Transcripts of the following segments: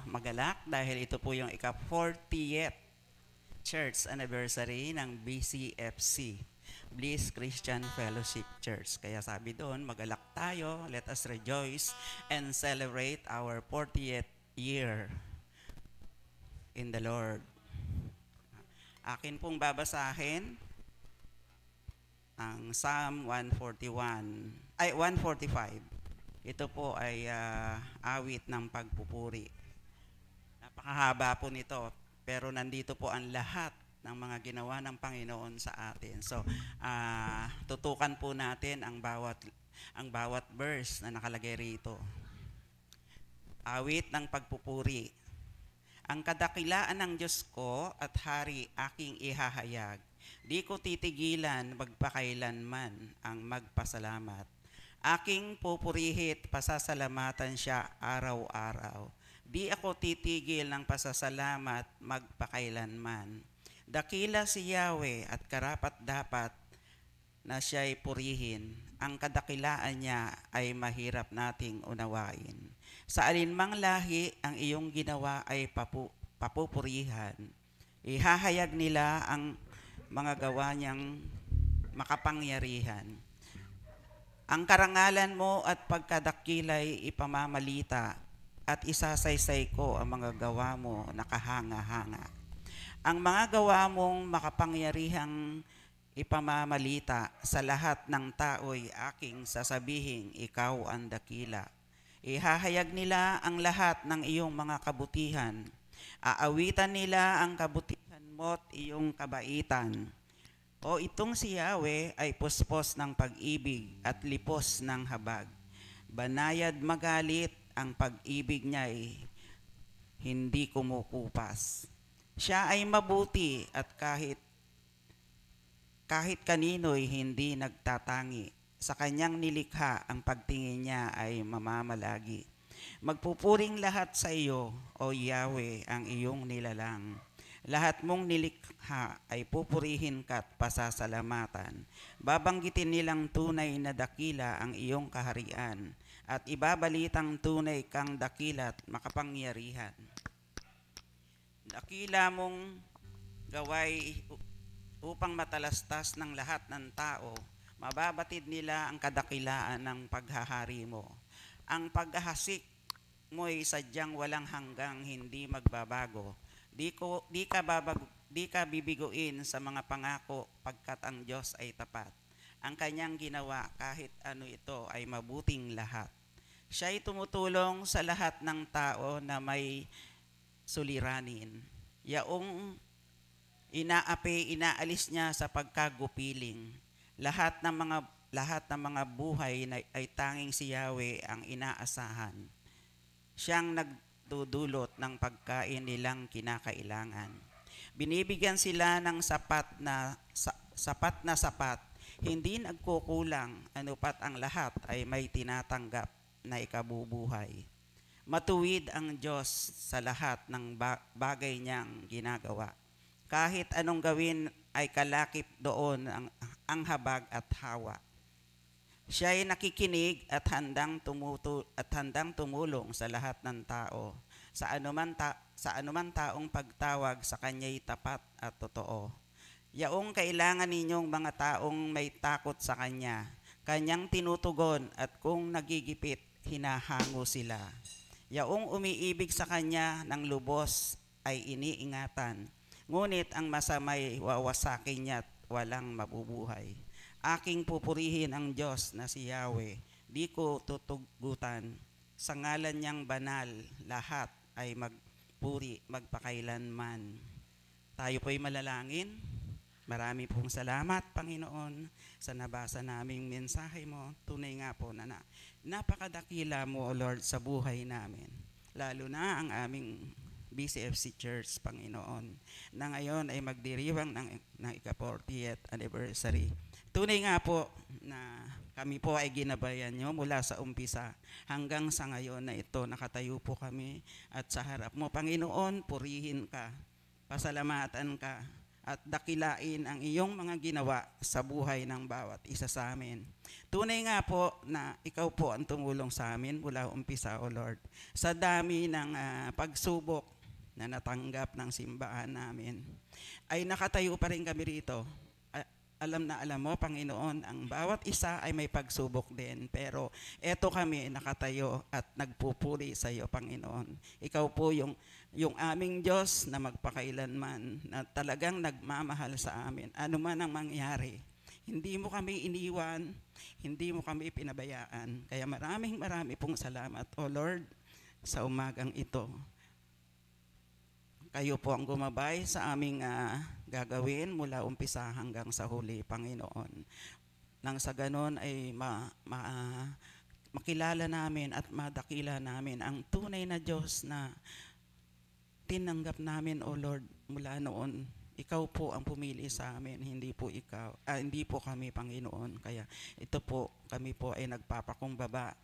Magalak dahil ito po yung ika-40th Church Anniversary ng BCFC, Bliss Christian Fellowship Church. Kaya sabi doon, magalak tayo, let us rejoice and celebrate our 40th year in the Lord. Akin pong babasahin ang Psalm 145. Ito po ay awit ng pagpupuri. Napakahaba po nito, pero nandito po ang lahat ng mga ginawa ng Panginoon sa atin. So, tutukan po natin ang bawat verse na nakalagay rito. Awit ng pagpupuri. Ang kadakilaan ng Diyos ko at hari aking ihahayag. Di ko titigilan magpakailanman ang magpasalamat. Aking pupurihit, pasasalamatan siya araw-araw. Di ako titigil ng pasasalamat magpakailanman. Dakila si Yahweh at karapat-dapat na siya'y purihin. Ang kadakilaan niya ay mahirap nating unawain. Sa alinmang lahi ang iyong ginawa ay papupurihan. Ihahayag nila ang mga gawa niyang makapangyarihan. Ang karangalan mo at pagkadakilay ipamamalita at isasaysay ko ang mga gawa mo nakahanga-hanga. Ang mga gawa mong makapangyarihang ipamamalita sa lahat ng tao'y aking sasabihing ikaw ang dakila. Ihahayag nila ang lahat ng iyong mga kabutihan. Aawitan nila ang kabutihan mo't iyong kabaitan. O itong si Yahweh ay puspos ng pag-ibig at lipos ng habag. Banayad magalit, ang pag-ibig niya'y hindi kumukupas. Siya ay mabuti at kahit kanino'y hindi nagtatangi. Sa kanyang nilikha, ang pagtingin niya ay mamamalagi. Magpupuring lahat sa iyo, O Yahweh, ang iyong nilalang. Lahat mong nilikha ay pupurihin ka't pasasalamatan. Babanggitin nilang tunay na dakila ang iyong kaharian at ibabalitang tunay kang dakila't makapangyarihan. Dakila mong gaway upang matalastas ng lahat ng tao, mababatid nila ang kadakilaan ng paghahari mo. Ang paghahasik mo'y sadyang walang hanggang hindi magbabago. Di ka bibiguin sa mga pangako pagkat ang Diyos ay tapat. Ang kanyang ginawa kahit ano ito ay mabuting lahat. Siya'y tumutulong sa lahat ng tao na may suliranin. Yaong inaalis niya sa pagkagupiling. Lahat ng mga buhay ay tanging si Yahweh ang inaasahan. Siyang nagdudulot ng pagkain nilang kinakailangan. Binibigyan sila ng sapat na sapat, hindi nagkukulang, anupat ang lahat ay may tinatanggap na ikabubuhay. Matuwid ang Diyos sa lahat ng bagay niyang ginagawa. Kahit anong gawin ay kalakip doon ang habag at hawa. Siya ay nakikinig at handang tumulong sa lahat ng tao. Sa anuman taong pagtawag sa kanya'y tapat at totoo. Yaong kailangan ninyong mga taong may takot sa kanya, kanyang tinutugon at kung nagigipit, hinahango sila. Yaong umiibig sa kanya ng lubos ay iniingatan, ngunit ang masamay wawasakin niya't walang mabubuhay. Aking pupurihin ang Diyos na si Yahweh, di ko tutugutan. Sa ngalan niyang banal, lahat ay magpuri magpakailanman. Tayo po'y malalangin. Marami pong salamat, Panginoon, sa nabasa naming mensahe mo. Tunay nga po na napakadakila mo, O Lord, sa buhay namin. Lalo na ang aming BCFC Church, Panginoon, na ngayon ay magdiriwang ng ika-40th anniversary. Tunay nga po na kami po ay ginabayan nyo mula sa umpisa hanggang sa ngayon na ito nakatayo po kami at sa harap mo, Panginoon, purihin ka, pasalamatan ka, at dakilain ang iyong mga ginawa sa buhay ng bawat isa sa amin. Tunay nga po na ikaw po ang tumulong sa amin mula umpisa, O Lord. Sa dami ng pagsubok na natanggap ng simbahan namin, ay nakatayo pa rin kami rito. Alam na alam mo, Panginoon, ang bawat isa ay may pagsubok din. Pero eto kami nakatayo at nagpupuri sa iyo, Panginoon. Ikaw po yung aming Diyos na magpakailanman, na talagang nagmamahal sa amin. Ano man ang mangyari, hindi mo kami iniwan, hindi mo kami pinabayaan. Kaya maraming pong salamat, O Lord, sa umagang ito. Kayo po ang gumabay sa aming gagawin mula umpisa hanggang sa huli, Panginoon. Nang sa ganon ay makilala namin at madakila namin ang tunay na Diyos na tinanggap namin, O Lord, mula noon. Ikaw po ang pumili sa amin, hindi po kami, Panginoon. Kaya ito po, kami po ay nagpapakumbaba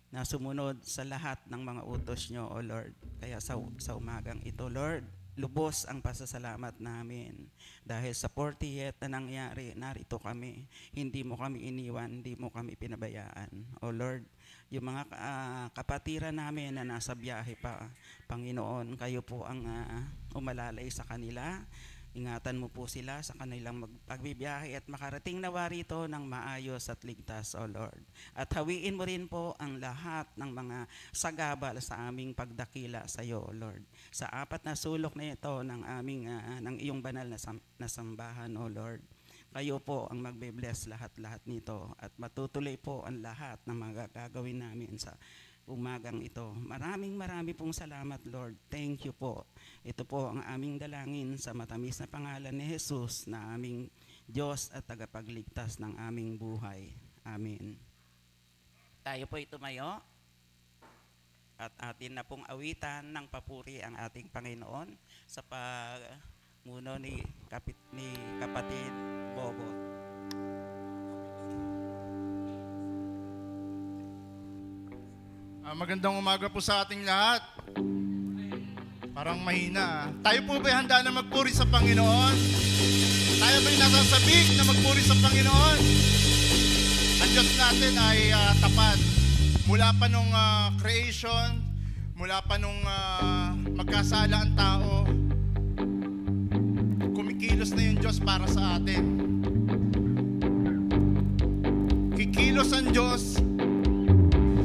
na sumunod sa lahat ng mga utos nyo, O Lord. Kaya sa umagang ito, Lord, lubos ang pasasalamat namin. Dahil sa 40th na nangyari, narito kami. Hindi mo kami iniwan, hindi mo kami pinabayaan. O Lord, yung mga kapatiran namin na nasa biyahe pa, Panginoon, kayo po ang umalalay sa kanila. Ingatan mo po sila sa kanilang pagbibiyahe at makarating nawa rito ng maayos at ligtas, O Lord. At hawiin mo rin po ang lahat ng mga sagabal sa aming pagdakila sa iyo, O Lord. Sa 4 na sulok na ito ng iyong banal na sambahan, O Lord. Kayo po ang magbe-bless lahat-lahat nito at matutuloy po ang lahat ng mga gagawin namin sa umagang ito. Maraming pong salamat, Lord. Thank you po. Ito po ang aming dalangin sa matamis na pangalan ni Jesus na aming Diyos at tagapagligtas ng aming buhay. Amen. Tayo po tumayo at atin na pong awitan ng papuri ang ating Panginoon sa pagmuno ni Kapatid Bobo. Magandang umaga po sa ating lahat. Parang mahina. Tayo po ba'y handa na magpuri sa Panginoon? Tayo ba'y nasasabik na magpuri sa Panginoon? Ang Diyos natin ay tapat. Mula pa nung creation, mula pa nung magkasala ang tao, kumikilos na yung Diyos para sa atin. Kikilos ang Diyos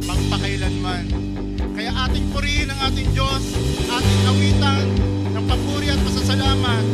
magpakailanman. Kaya ating purihin ang ating Diyos, ating awitan ng papuri at pasasalamat.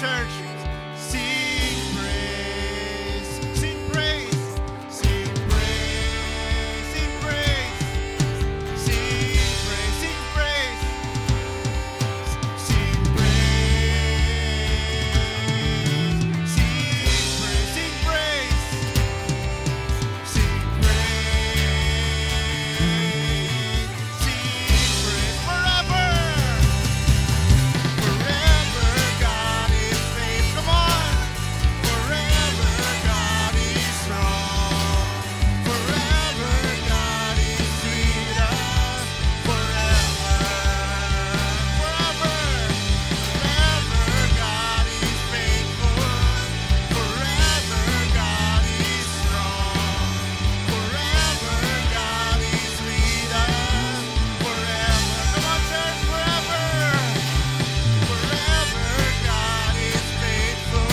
church. Sing praise, sing praise, sing praise, sing praise, sing praise, sing praise, sing praise, sing praise, sing praise, sing praise forever. Forever God is faithful. Come on. Forever God is strong. Forever God is with us. Forever. Forever. Forever God is faithful. Forever God is strong. Forever God is with us. Forever. Come on, church. Forever. Forever God is faithful.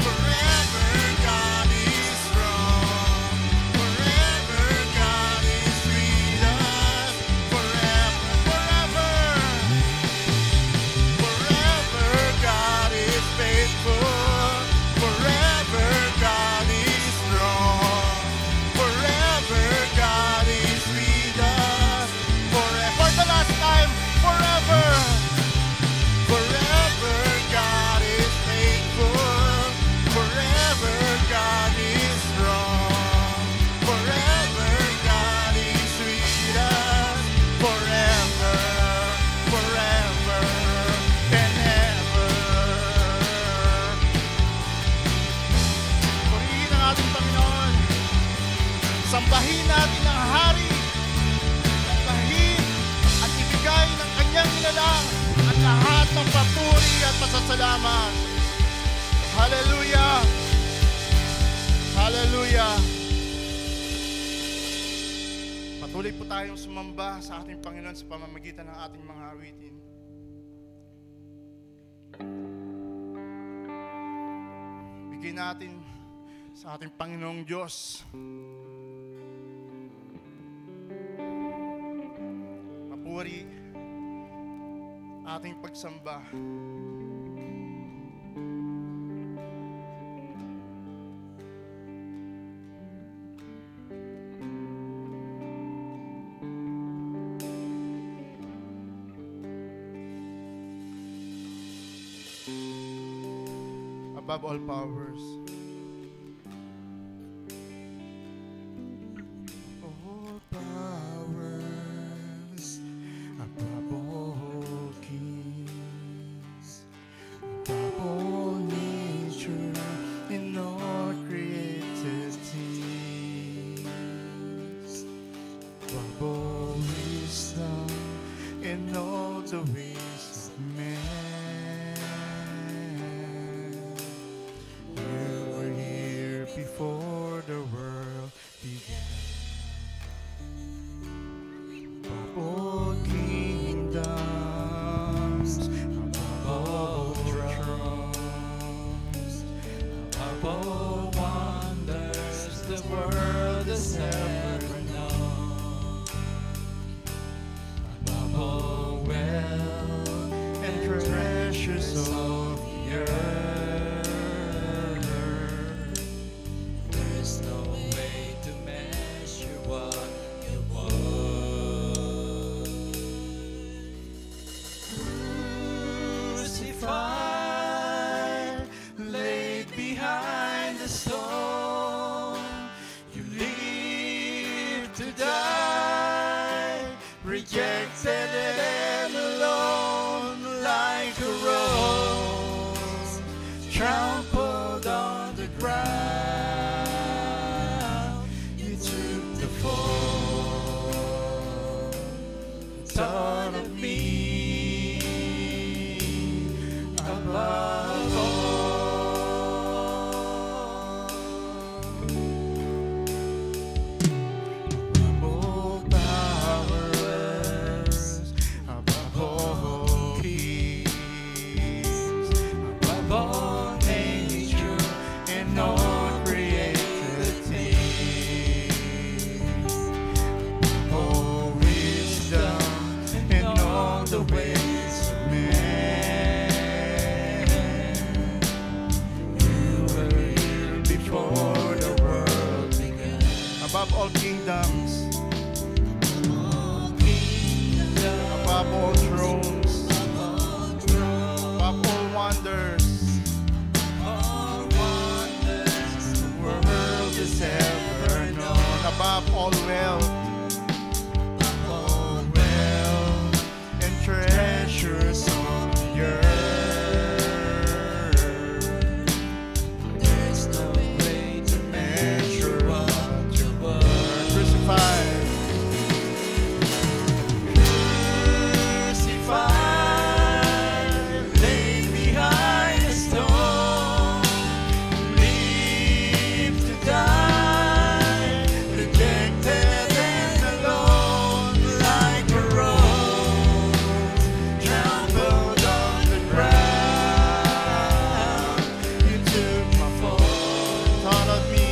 Forever God is strong. Forever God is with us. Forever, forever. Forever God is faithful. Forever God is strong. Forever God is with us. Forever. For the last time, forever. Forever God is faithful. Forever God is strong. Forever God is with us. Forever, forever and ever. Purihin ang ating Panginoon. Sambahin natin ang Hari. Sambahin at ibigay ng kanyang nilalang at lahat ng papuri at pasasalamat. Hallelujah! Hallelujah! Patuloy po tayong sumamba sa ating Panginoon sa pamamagitan ng ating mga awitin. Bigyan natin sa ating Panginoong Diyos papuri, ating pagsamba. Above all powers. All powers, above all kings, above all nature, in all created things, above all wisdom, in all the ways of man. You kingdoms, above all thrones, above all wonders, the world has ever known, above all wealth, and treasures on the earth. There's no way to measure what you were. Crucified. Crucified, laid behind a stone, leave to die, rejected and alone, like a rose, trampled on the ground. You took my fall, thought of me,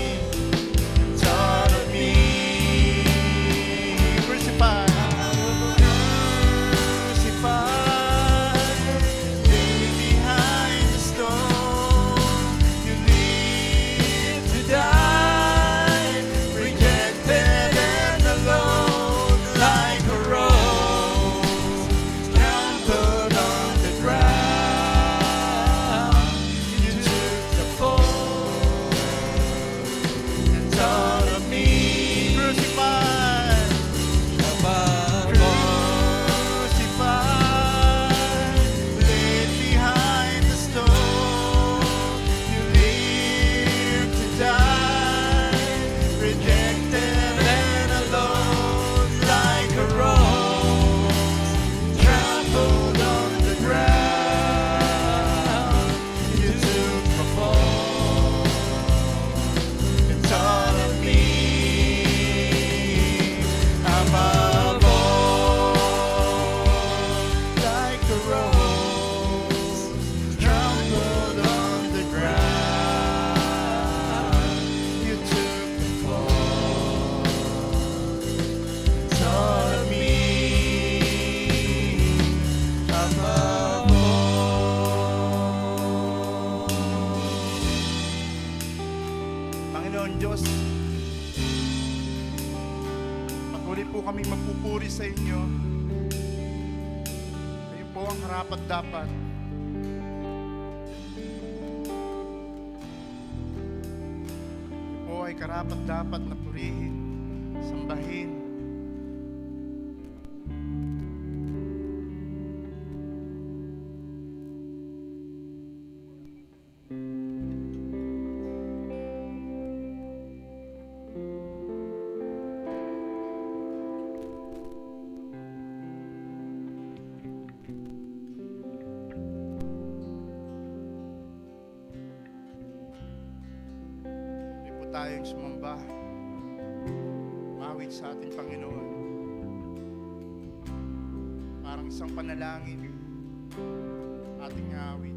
crucified. Panginoon Diyos, patuloy po kami magpupuri sa inyo. Kayo po ang karapat-dapat. Kayo po ay karapat-dapat na purihin, sambahin. Tayong sumamba, mawit sa ating Panginoon. Parang isang panalangin, ating awit.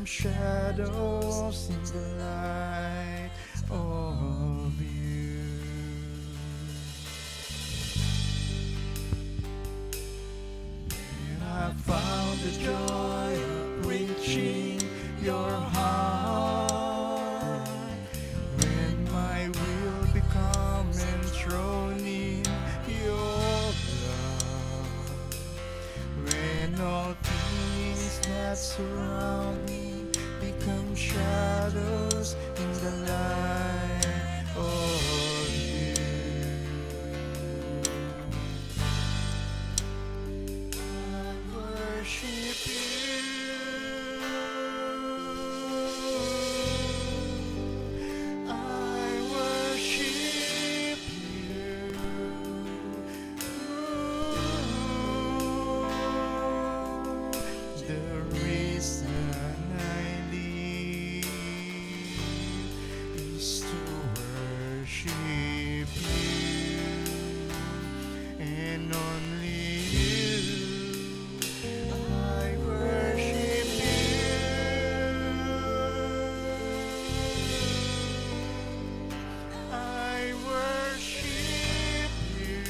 Shadows in the light of you. And I found the joy of reaching your heart when my will become enthroned in your love. When all things that surround me become shadows in the and only you. I worship you. I worship you.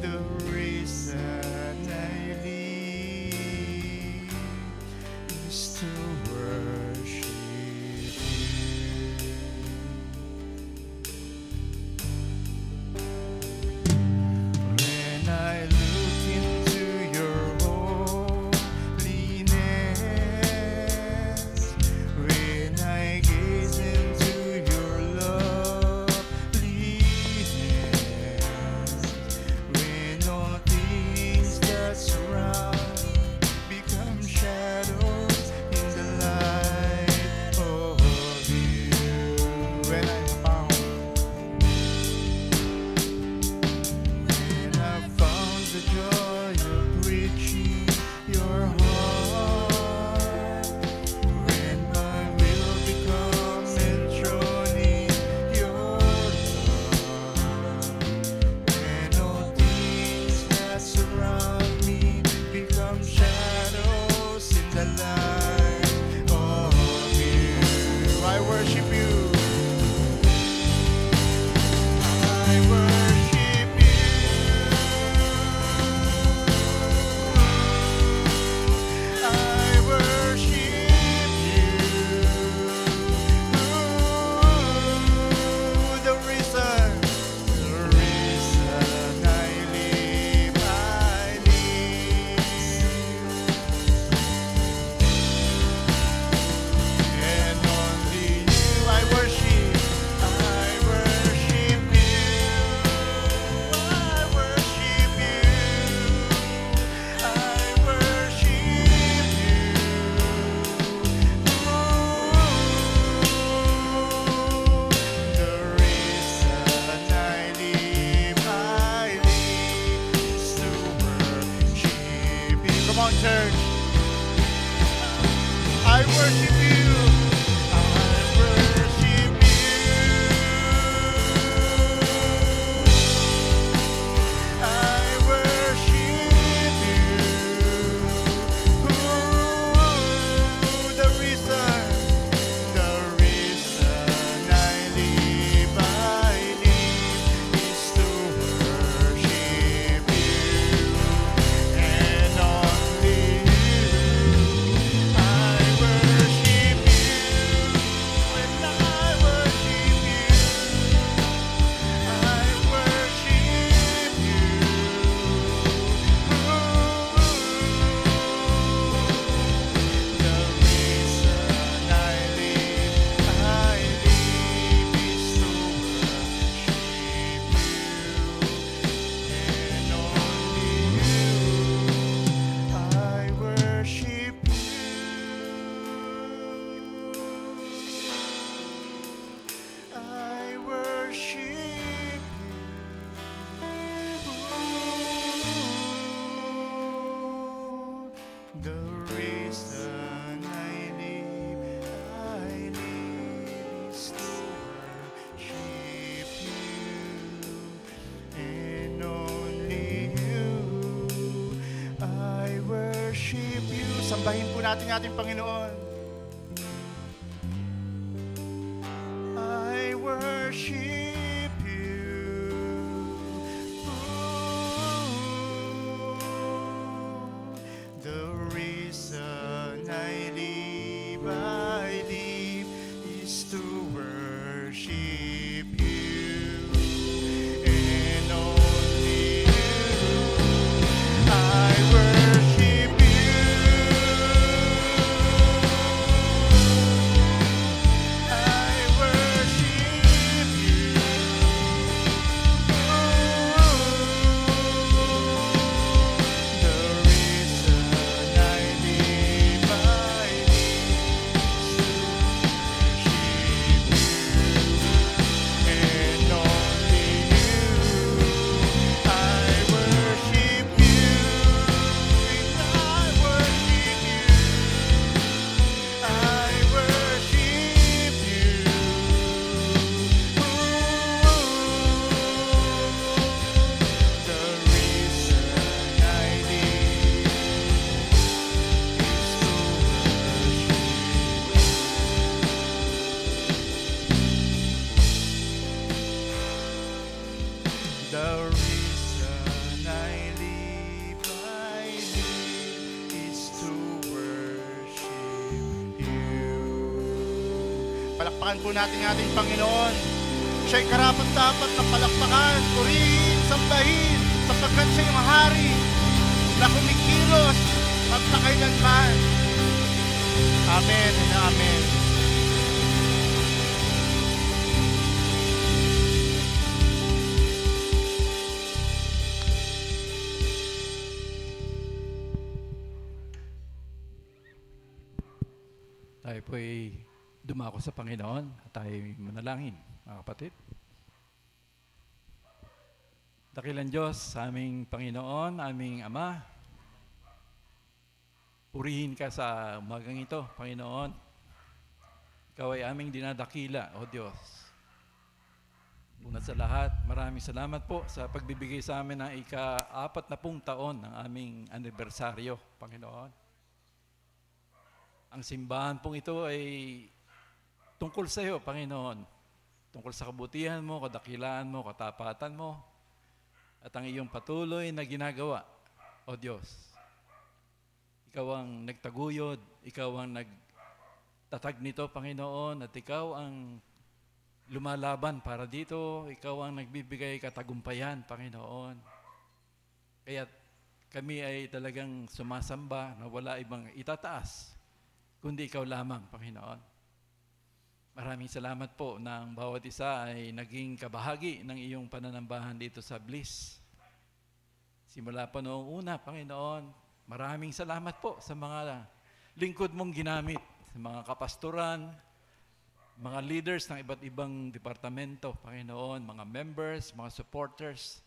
The reason I live is to worship you. When I look into your holiness, when I gaze into your loveliness, when all things that surround become shadows in the light of you. When I'm found, when I found the joy of preaching your heart, when my will become enthroned in your love, when all things that surround me become shadows in the light of you. I worship you. I worship you. I worship you. The reason I live, and only you I worship. I worship you. I worship you. I worship you. The reason I live is to worship you. Come on, church. I worship you. I worship you. I worship you. The reason I live is to worship you, and only you. I worship you, and I worship you. I worship you. The reason I live is to worship you, and only you. I worship you. I worship you. The reason I live is to worship you, and only you. I worship you. Sambahin po natin ating Panginoon. I worship you. The reason I live is to worship you, and only you. I worship you. Palakpakan po natin ang ating Panginoon. Siya'y karapat-dapat na palakpakan, purihin, sambahin, sapagkat siya yung hari na kumikilos magpakailanman. Amen and amen. Tayo po'y dumako sa Panginoon at tayo'y manalangin, mga kapatid. Dakilang Diyos, aming Panginoon, aming Ama, purihin ka sa umagang ito, Panginoon. Ikaw ay aming dinadakila, O Diyos. Una sa lahat, maraming salamat po sa pagbibigay sa amin ng ika-40 taon ng aming anibersaryo, Panginoon. Ang simbahan pong ito ay tungkol sa iyo, Panginoon. Tungkol sa kabutihan mo, kadakilaan mo, katapatan mo, at ang iyong patuloy na ginagawa, O Diyos. Ikaw ang nagtaguyod, ikaw ang nagtatag nito, Panginoon, at ikaw ang lumalaban para dito, ikaw ang nagbibigay katagumpayan, Panginoon. Kaya kami ay talagang sumasamba na wala ibang itataas, kundi ikaw lamang, Panginoon. Maraming salamat po na ang bawat isa ay naging kabahagi ng iyong pananambahan dito sa Bliss. Simula pa noong una, Panginoon, maraming salamat po sa mga lingkod mong ginamit, sa mga kapastoran, mga leaders ng iba't ibang departamento, Panginoon, mga members, mga supporters,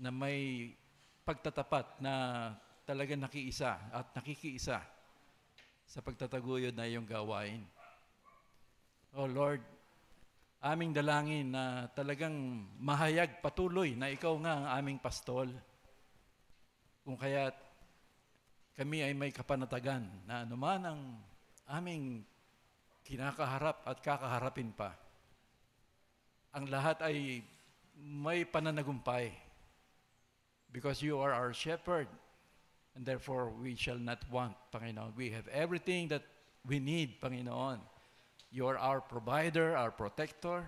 na may pagtatapat na talagang nakiisa at nakikiisa sa pagtataguyod na iyong gawain. Oh Lord, aming dalangin na talagang mahayag patuloy na ikaw nga ang aming pastol. Kung kaya't kami ay may kapanatagan na anuman ang aming kinakaharap at kakaharapin pa, ang lahat ay may pananagumpay. Because you are our shepherd, and therefore, we shall not want, Panginoon. We have everything that we need, Panginoon. You are our provider, our protector,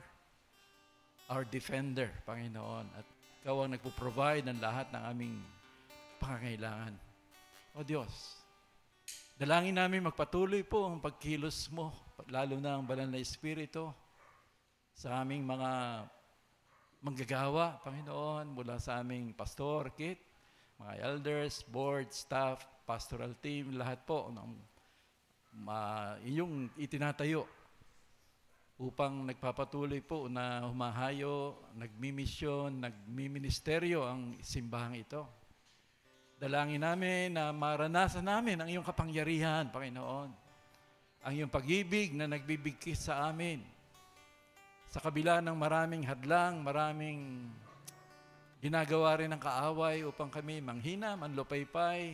our defender, Panginoon. At ikaw ang nagpo-provide ng lahat ng aming pangangailangan. O Diyos, dalangin namin magpatuloy po ang pagkilos mo, lalo na ang banal na Espiritu, sa aming mga manggagawa, Panginoon, mula sa aming pastor, Kit, mga elders, board, staff, pastoral team, lahat po ng inyong itinatayo upang nagpapatuloy po na humahayo, nagmimisyon, nagmiministeryo ang simbahang ito. Dalangin namin na maranasan namin ang iyong kapangyarihan, Panginoon. Ang iyong pag-ibig na nagbibigkis sa amin. Sa kabila ng maraming hadlang, maraming ginagawa rin ng kaaway upang kami manghina, manlupaypay,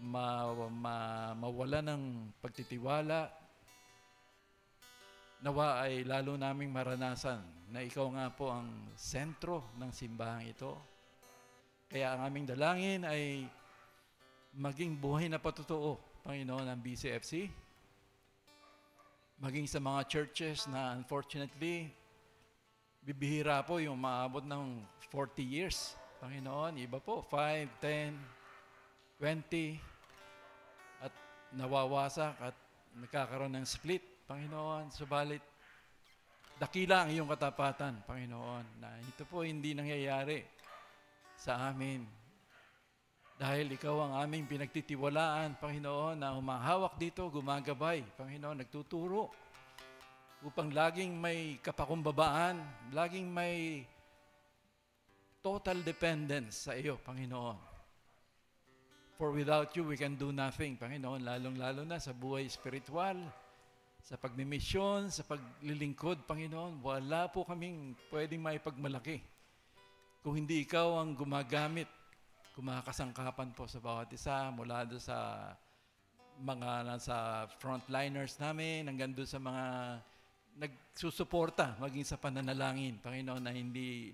mawala ng pagtitiwala. Nawa ay lalo naming maranasan na ikaw nga po ang sentro ng simbahang ito. Kaya ang aming dalangin ay maging buhay na patotoo, Panginoon, ng BCFC. Maging sa mga churches na unfortunately, bibihira po yung maabot ng 40 years. Panginoon, iba po, 5, 10, 20, at nawawasak at nagkakaroon ng split, Panginoon. Subalit, dakila ang iyong katapatan, Panginoon, na ito po hindi nangyayari sa amin. Dahil ikaw ang aming pinagtitiwalaan, Panginoon, na humahawak dito, gumagabay, Panginoon, nagtuturo upang laging may kapakumbabaan, laging may total dependence sa iyo, Panginoon. For without you, we can do nothing, Panginoon, lalong-lalo na sa buhay spiritual, sa pagmimisyon, sa paglilingkod, Panginoon, wala po kaming pwedeng maipagmalaki. Kung hindi ikaw ang gumagamit, kumakasangkapan po sa bawat isa, mula doon sa mga nasa frontliners namin, hanggang doon sa mga nagsusuporta maging sa pananalangin, Panginoon, na hindi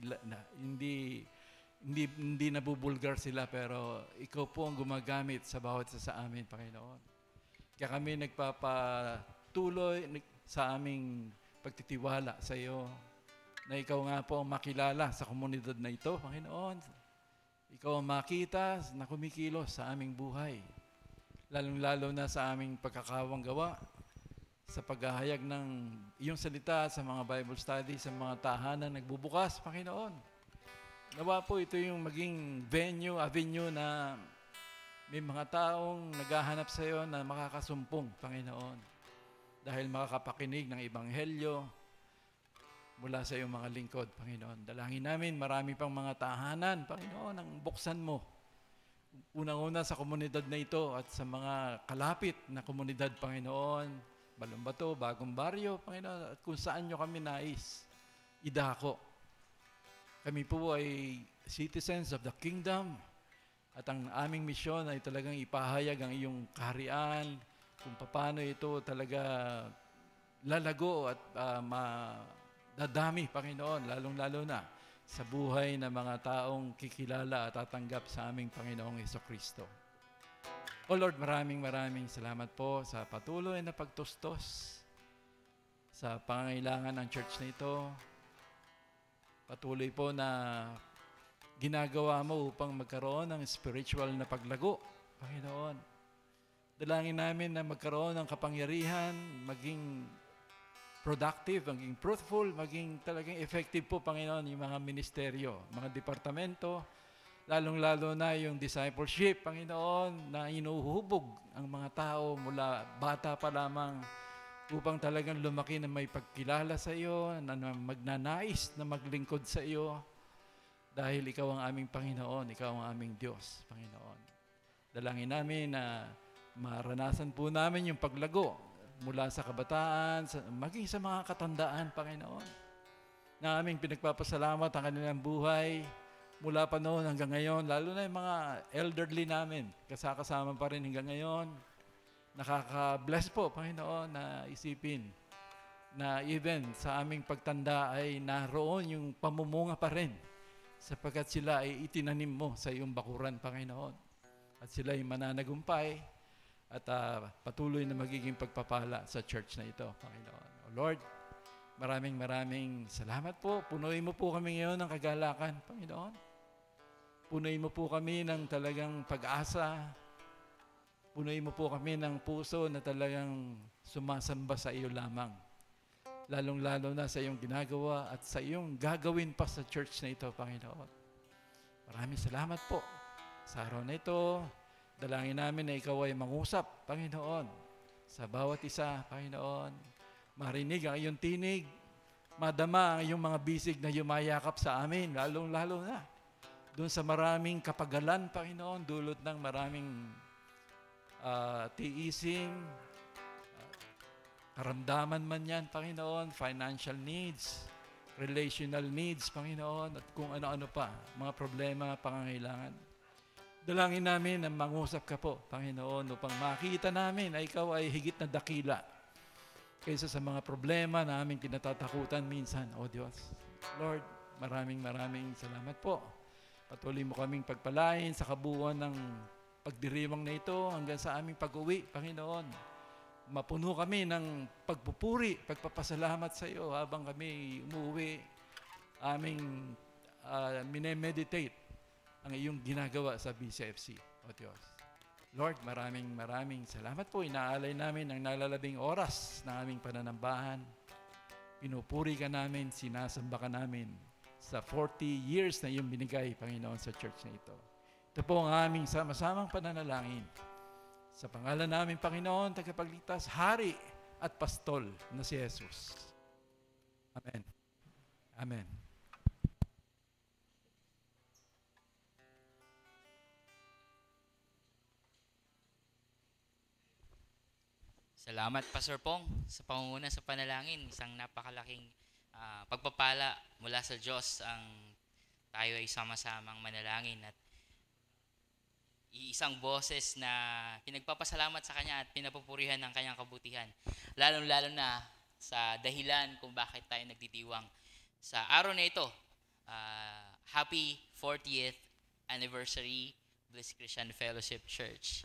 nabubulgar sila, pero ikaw po ang gumagamit sa bawat isa sa amin, Panginoon. Kaya kami nagpapatuloy, sa aming pagtitiwala sa iyo. Na ikaw nga po ang makilala sa komunidad na ito, Panginoon. Ikaw ang makita na kumikilos sa aming buhay. Lalong-lalo na sa aming pagkakawang gawa, sa paghahayag ng iyong salita, sa mga Bible study, sa mga tahanan nagbubukas, Panginoon. Nawa po ito yung maging avenue na may mga taong naghahanap sa iyo na makakasumpong, Panginoon. Dahil makakapakinig ng Ebanghelyo mula sa iyong mga lingkod, Panginoon. Dalangin namin, marami pang mga tahanan, Panginoon, ang buksan mo. Unang-una sa komunidad na ito at sa mga kalapit na komunidad, Panginoon. Balumbato, Bagong Baryo, Panginoon, at kung saan nyo kami nais idako. Kami po ay citizens of the kingdom at ang aming misyon ay talagang ipahayag ang iyong kaharian, kung paano ito talaga lalago at dadami, Panginoon, lalong-lalo na sa buhay ng mga taong kikilala at tatanggap sa aming Panginoong Hesukristo. O Lord, maraming salamat po sa patuloy na pagtustos sa pangangailangan ng church na ito. Patuloy po na ginagawa mo upang magkaroon ng spiritual na paglago, Panginoon. Dalangin namin na magkaroon ng kapangyarihan, maging productive, maging fruitful, maging talagang effective po, Panginoon, yung mga ministeryo, mga departamento, lalong-lalo na yung discipleship, Panginoon, na inuhubog ang mga tao mula bata pa lamang upang talagang lumaki na may pagkilala sa iyo, na magnanais na maglingkod sa iyo, dahil ikaw ang aming Panginoon, ikaw ang aming Diyos, Panginoon. Dalangin namin na maranasan po namin yung paglago mula sa kabataan, maging sa mga katandaan, Panginoon, na aming pinagpapasalamat ang kanilang buhay mula pa noon hanggang ngayon, lalo na yung mga elderly namin, kasama pa rin hanggang ngayon. Nakaka-bless po, Panginoon, na isipin na even sa aming pagtanda ay naroon yung pamumunga pa rin sapagkat sila ay itinanim mo sa iyong bakuran, Panginoon. At sila ay mananagumpay at patuloy na magiging pagpapala sa church na ito, Panginoon. O Lord, maraming salamat po. Punuin mo po kami ngayon ng kagalakan, Panginoon. Punuin mo po kami ng talagang pag-asa. Punuin mo po kami ng puso na talagang sumasamba sa iyo lamang. Lalong-lalo na sa iyong ginagawa at sa iyong gagawin pa sa church na ito, Panginoon. Maraming salamat po sa araw na ito. Dalangin namin na ikaw ay mangusap, Panginoon, sa bawat isa, Panginoon. Marinig ang iyong tinig, madama ang iyong mga bisig na yumayakap sa amin, lalong-lalo na doon sa maraming kapagalan, Panginoon, dulot ng maraming tiising, karamdaman man yan, Panginoon, financial needs, relational needs, Panginoon, at kung ano-ano pa, mga problema, pangangailangan. Dalangin namin na mangusap ka po, Panginoon, upang makita namin na ikaw ay higit na dakila kaysa sa mga problema na aming kinatatakutan minsan, O Diyos. Lord, maraming salamat po. Patuloy mo kaming pagpalain sa kabuuan ng pagdiriwang na ito hanggang sa aming pag-uwi, Panginoon. Mapuno kami ng pagpupuri, pagpapasalamat sa iyo habang kami umuwi, aming minemeditate ang iyong ginagawa sa BCFC, O Diyos. Lord, maraming salamat po. Inaalay namin ang nalalabing oras ng aming pananambahan. Pinupuri ka namin, sinasamba ka namin sa 40 years na iyong binigay, Panginoon, sa church na ito. Ito po ang aming sama-samang pananalangin. Sa pangalan namin, Panginoon, tagapagligtas, Hari at Pastol na si Jesus. Amen. Amen. Salamat, Pastor Pong, sa pangunguna sa panalangin. Isang napakalaking pagpapala mula sa Diyos ang tayo ay sama-samang manalangin at isang boses na pinagpapasalamat sa Kanya at pinapupurihan ng Kanyang kabutihan. Lalong-lalo na sa dahilan kung bakit tayo nagtitiwang sa araw na ito. Happy 40th anniversary Bliss Christian Fellowship Church.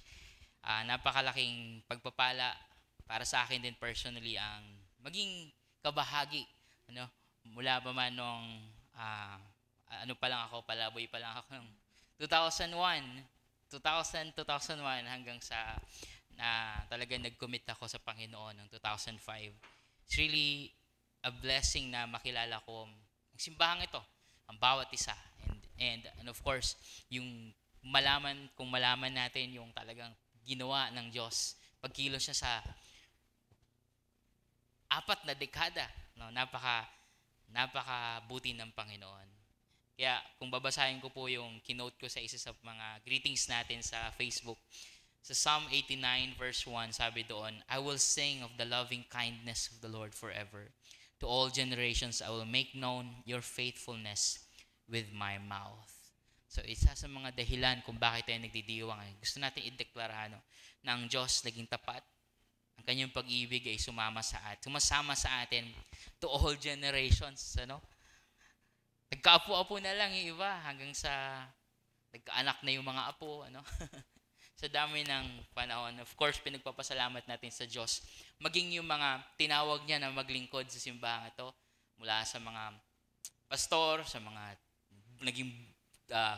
Napakalaking pagpapala para sa akin din personally ang maging kabahagi, ano, mula pa man nung ano pa lang ako, palaboy pa lang ako nung 2001 hanggang sa na talaga nag-commit ako sa Panginoon noong 2005. It's really a blessing na makilala ko ang simbahang ito, ang bawat isa. And of course, yung kung malaman natin yung talagang ginawa ng Diyos, pagkilos siya sa 4 na dekada, no, napaka buti ng Panginoon. Kaya kung babasahin ko po yung kinote ko sa isa sa mga greetings natin sa Facebook, sa Psalm 89 verse 1, sabi doon, I will sing of the loving kindness of the Lord forever. To all generations, I will make known your faithfulness with my mouth. So, isa sa mga dahilan kung bakit tayo nagdidiwang, gusto natin ideklara na ang Diyos naging tapat. Ang kanyang pag-ibig ay sumasama sa atin to all generations. Nagkaapo-apo na lang yung iba hanggang sa nagkaanak na yung mga apo. Sa dami ng panahon. Of course, pinagpapasalamat natin sa Diyos. Maging yung mga tinawag niya na maglingkod sa simbahan ito, mula sa mga pastor, sa mga naging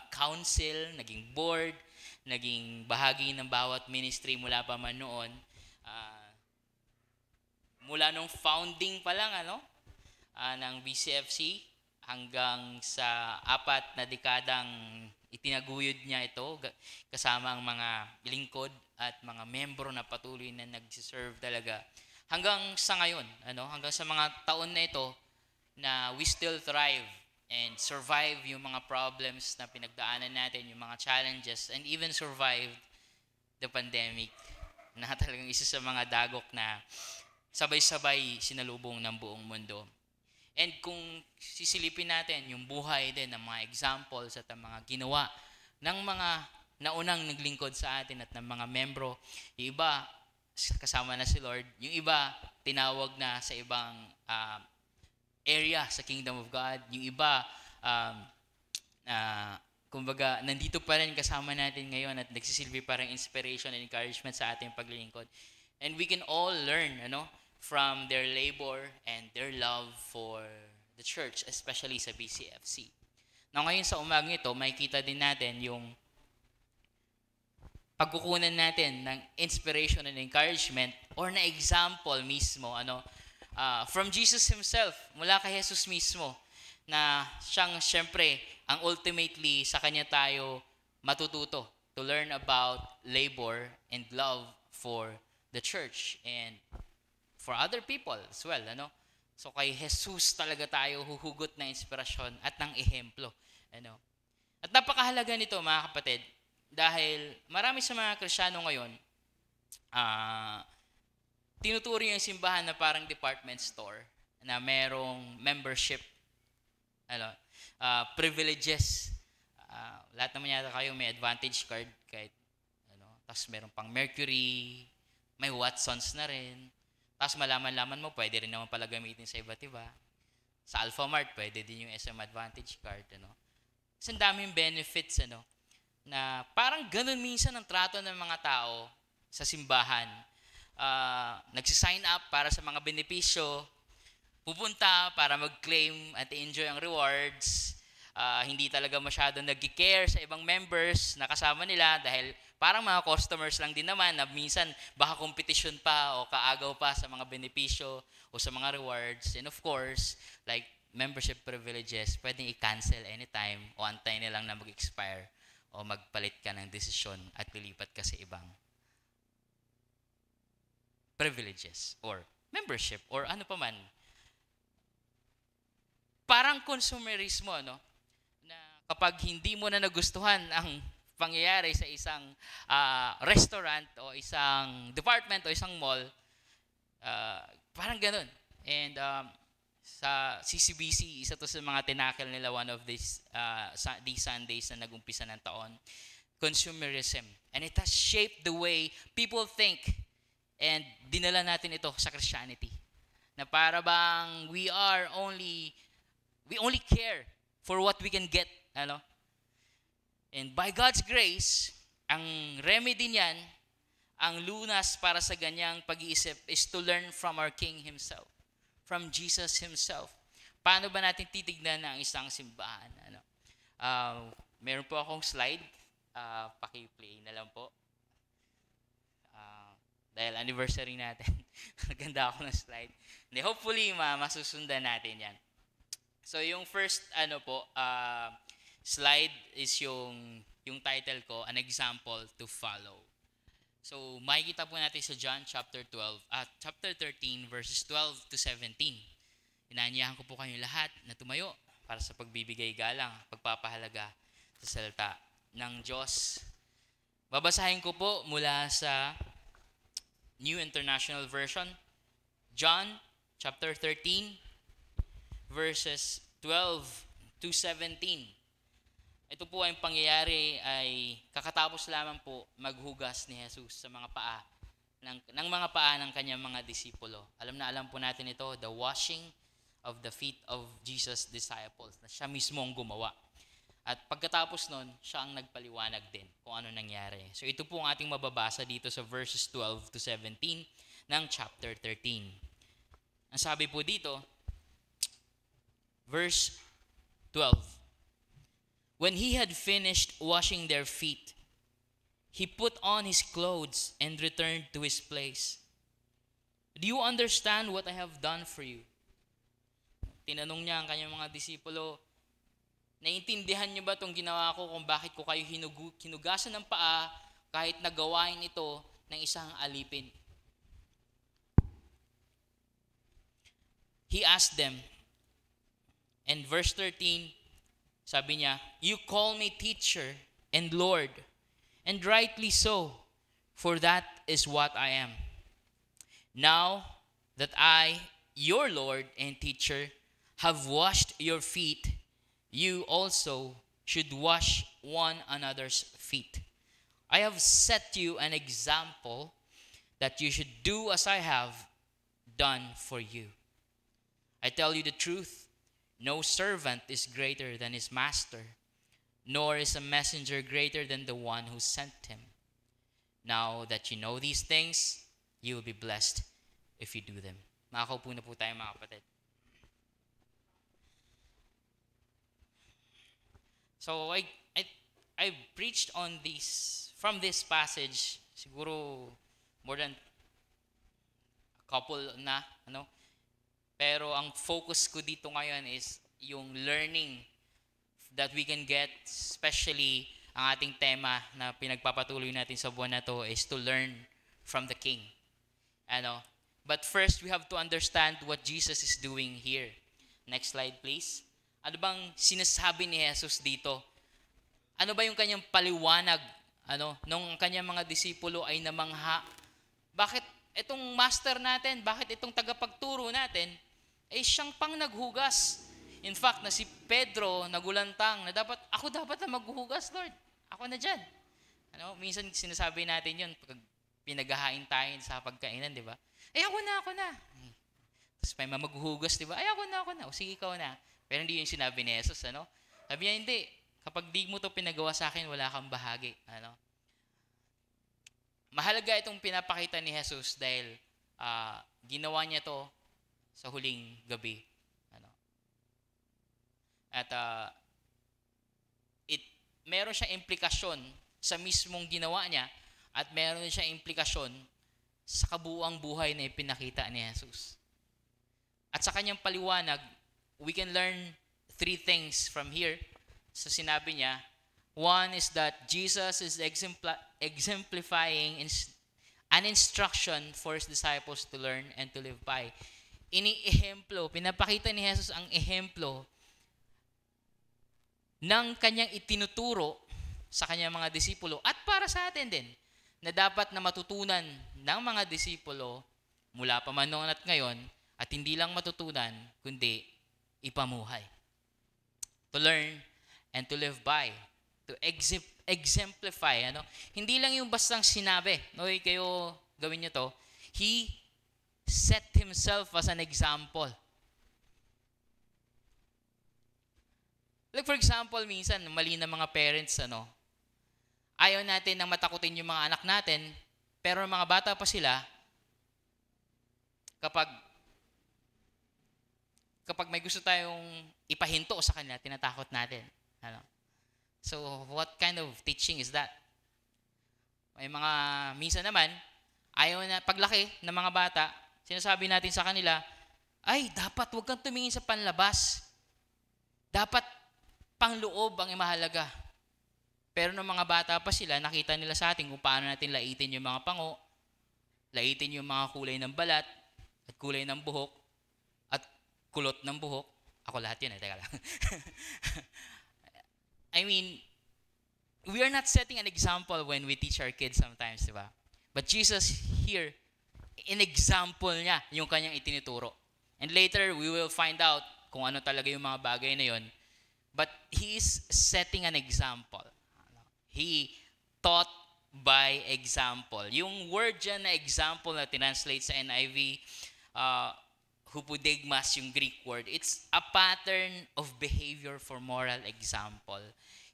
council, naging board, naging bahagi ng bawat ministry mula pa man noon. Mula nung founding pa lang ng BCFC hanggang sa 4 na dekadang itinaguyod niya ito kasama ang mga lingkod at mga membro na patuloy na nagsiserve talaga hanggang sa ngayon, hanggang sa mga taon na ito na we still thrive and survive yung mga problems na pinagdaanan natin, yung mga challenges, and even survive the pandemic na talagang isa sa mga dagok na sabay-sabay sinalubong ng buong mundo. And kung sisilipin natin yung buhay din ng mga examples at ang mga ginawa ng mga naunang naglingkod sa atin at ng mga membro, yung iba kasama na si Lord, yung iba tinawag na sa ibang area sa Kingdom of God, yung iba kumbaga nandito pa rin kasama natin ngayon at nagsisilbi pa rin inspiration and encouragement sa ating paglilingkod. And we can all learn from their labor and their love for the church, especially sa BCFC. Now, ngayon sa umagang ito, makikita din natin yung pagkukunan natin ng inspiration and encouragement or na example mismo from Jesus himself, mula kay Jesus mismo, na siyang syempre ang ultimately sa kanya tayo matututo to learn about labor and love for the church and for other people as well, So kay Jesus talaga tayo huhugot ng inspirasyon at ng ehemplo, At napakahalaga nito, mga kapatid, dahil marami sa mga Kristiyano ngayon, tinuturing yung simbahan na parang department store na merong membership, privileges. Lahat naman yata kayo may advantage card kahit, tapos merong pang Mercury, may Watsons na rin. Tapos malaman-laman mo, pwede rin naman pala gamitin sa iba't iba. Sa Alphamart, pwede din yung SM Advantage card. Kasi ang daming benefits, na parang ganun minsan ang trato ng mga tao sa simbahan. Nagsisign up para sa mga benepisyo, pupunta para mag-claim at enjoy ang rewards. Hindi talaga masyadong nag-care sa ibang members na kasama nila dahil parang mga customers lang din naman na minsan baka competition pa o kaagaw pa sa mga benepisyo o sa mga rewards. And of course, like membership privileges, pwedeng i-cancel anytime o antay na lang na mag-expire o magpalit ka ng desisyon at lilipat ka sa ibang privileges or membership or ano pa man. Parang consumerismo, na kapag hindi mo na nagustuhan ang pangyayari sa isang restaurant o isang department o isang mall, parang ganun. And sa CCBC, isa to sa mga tinakil nila one of these Sundays na nag-umpisa ng taon, consumerism. And it has shaped the way people think. And dinala natin ito sa Christianity. Na para bang we only care for what we can get, And by God's grace, ang remedy niyan, ang lunas para sa ganyang pag-iisip is to learn from our King himself. from Jesus Himself. Paano ba natin titignan ang isang simbahan? Meron po akong slide. Paki-play na lang po. Dahil anniversary natin. Naganda ako ng slide. Hopefully, masusundan natin yan. So, yung first slide is yung title ko, An Example to Follow. So, makikita po natin sa John chapter 13, verses 12 to 17. Inaanyahan ko po kayo lahat na tumayo para sa pagbibigay galang, pagpapahalaga sa salita ng Diyos. Babasahin ko po mula sa New International Version, John chapter 13, verses 12 to 17. Ito po ang pangyayari ay kakatapos lamang po maghugas ni Jesus sa mga paa ng mga paa ng kanyang mga disipulo. Alam na alam po natin ito, the washing of the feet of Jesus' disciples, na siya mismo ang gumawa. At pagkatapos nun, siya ang nagpaliwanag din kung ano nangyari. So ito po ang ating mababasa dito sa verses 12 to 17 ng chapter 13. Ang sabi po dito, verse 12, when he had finished washing their feet, he put on his clothes and returned to his place. Do you understand what I have done for you? Tinanong niya ang kanyang mga disipulo, naiintindihan niyo ba itong ginawa ko kung bakit ko kayo hinugasan ng paa kahit nagawain ito ng isang alipin? He asked them, and verse 13, sabi niya, you call me teacher and Lord, and rightly so, for that is what I am. Now that I, your Lord and teacher, have washed your feet, you also should wash one another's feet. I have set you an example that you should do as I have done for you. I tell you the truth, no servant is greater than his master, nor is a messenger greater than the one who sent him. Now that you know these things, you will be blessed if you do them. Makakaupo na po tayo mga kapatid. So I preached on this, from this passage, siguro more than a couple na, pero ang focus ko dito ngayon is yung learning that we can get, especially ang ating tema na pinagpapatuloy natin sa buwan na to is to learn from the King. But first, we have to understand what Jesus is doing here. Next slide, please. Ano bang sinasabi ni Jesus dito? Ano ba yung kanyang paliwanag? Nung kanyang mga disipulo ay namangha. Bakit itong master natin, bakit itong tagapagturo natin, ay siyang pang naghugas. In fact, na si Pedro nagulantang na ako dapat na maghugas, Lord. Ako na dyan. Minsan sinasabi natin yun pag pinaghahain tayo sa pagkainan, di ba? Ako na. Tapos may maghugas, di ba? Ako na. O sige, ikaw na. Pero hindi yung sinabi ni Jesus, Sabi niya, hindi. Kapag di mo to pinagawa sa akin, wala kang bahagi. Mahalaga itong pinapakita ni Jesus dahil ginawa niya to sa huling gabi. At meron siyang implikasyon sa mismong ginawa niya at meron siyang implikasyon sa kabuuang buhay na ipinakita ni Jesus. At sa kanyang paliwanag, we can learn 3 things from here. So sinabi niya, one is that Jesus is exemplifying an instruction for His disciples to learn and to live by. Pinapakita ni Jesus ang ehemplo ng kanyang itinuturo sa kanyang mga disipulo at para sa atin din na dapat na matutunan ng mga disipulo mula pa man noon at ngayon at hindi lang matutunan kundi ipamuhay. To learn and to live by. To exemplify. Hindi lang yung bastang sinabi, kayo gawin nyo to. He set Himself as an example. Like for example, minsan, mali na mga parents, ayaw natin nang matakutin yung mga anak natin, pero mga bata pa sila, kapag kapag may gusto tayong ipahinto sa kanila, tinatakot natin. Ano? So, what kind of teaching is that? May mga, minsan naman, ayaw na, paglaki ng mga bata, sinasabi natin sa kanila, ay, dapat huwag kang tumingin sa panlabas. Dapat pangloob ang mahalaga. Pero nung mga bata pa sila, nakita nila sa atin kung paano natin laitin yung mga pango, laitin yung mga kulay ng balat, at kulay ng buhok, at kulot ng buhok. Ako lahat yun teka lang. I mean, we are not setting an example when we teach our kids sometimes, di ba? But Jesus here, in example niya yung kanyang itinuturo. And later, we will find out kung ano talaga yung mga bagay na yun. But He is setting an example. He taught by example. Yung word dyan na example na tinranslate sa NIV, hupodigmas, yung Greek word, it's a pattern of behavior for moral example.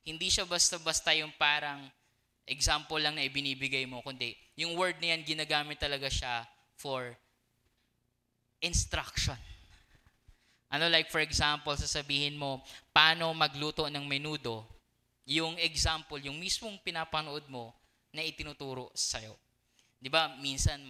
Hindi siya basta-basta yung parang example lang na ibinibigay mo, kundi yung word na yan, ginagamit talaga siya for instruction. Ano like for example, sasabihin mo, paano magluto ng menudo, yung example, yung mismong pinapanood mo na itinuturo sa'yo. Di ba, minsan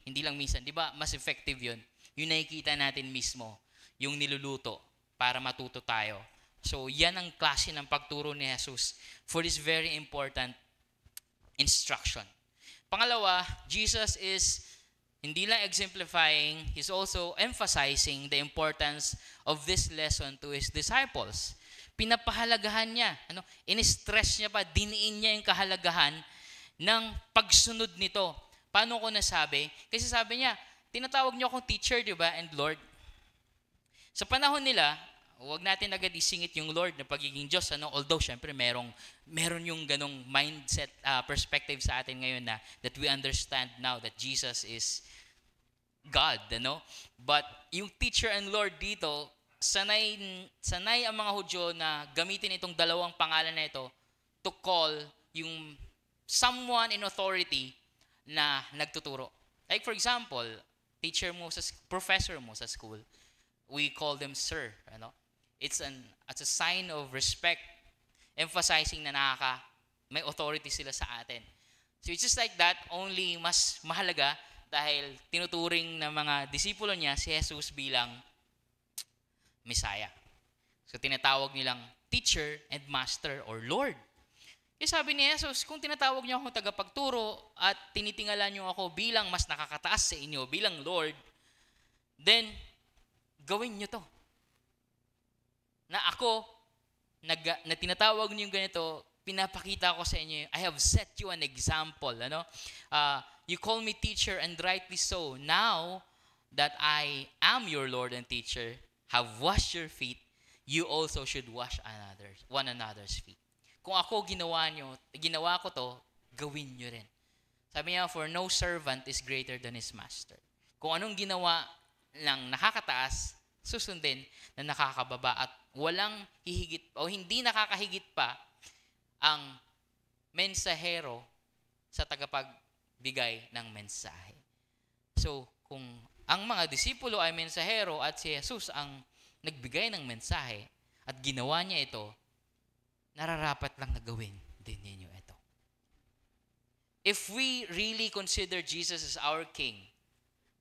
hindi lang minsan, di ba, mas effective yun. Yung nakikita natin mismo, yung niluluto para matuto tayo. So, yan ang klase ng pagturo ni Jesus for this very important instruction. Pangalawa, Jesus is hindi lang exemplifying, He's also emphasizing the importance of this lesson to His disciples. Pinapahalagahan niya, in-stress niya pa, diniin niya yung kahalagahan ng pagsunod nito. Paano ko nasabi? Kasi sabi niya, tinatawag niyo akong teacher, di ba, and Lord. Sa panahon nila, huwag natin agad isingit yung Lord na pagiging Diyos. Although, syempre, meron yung ganong mindset, perspective sa atin ngayon na that we understand now that Jesus is God. But yung teacher and Lord dito, sanay ang mga Hudyo na gamitin itong dalawang pangalan na ito to call yung someone in authority na nagtuturo. Like for example, professor mo sa school, we call them sir. It's a sign of respect, emphasizing na may authority sila sa atin. So it's just like that, only mas mahalaga dahil tinuturing ng mga disipulo niya si Jesus bilang Messiah. So tinatawag nilang teacher and master or Lord. Kaya sabi ni Jesus, kung tinatawag niyo akong tagapagturo at tinitingalan niyo ako bilang mas nakakataas sa inyo, bilang Lord, then gawin niyo to. Na ako, na tinatawag niyo yung ganito, pinapakita ko sa inyo, I have set you an example. You call me teacher and rightly so. Now that I am your Lord and teacher, have washed your feet, you also should wash one another's feet. Kung ako ginawa ko to, gawin nyo rin. Sabi niya, for no servant is greater than his master. Kung anong ginawa ng nakakataas, susundin na nakakababa at walang hihigit o hindi nakakahigit pa ang mensahero sa tagapagbigay ng mensahe. So, kung ang mga disipulo ay mensahero at si Jesus ang nagbigay ng mensahe at ginawa niya ito, nararapat lang na gawin din ninyo ito. If we really consider Jesus as our King,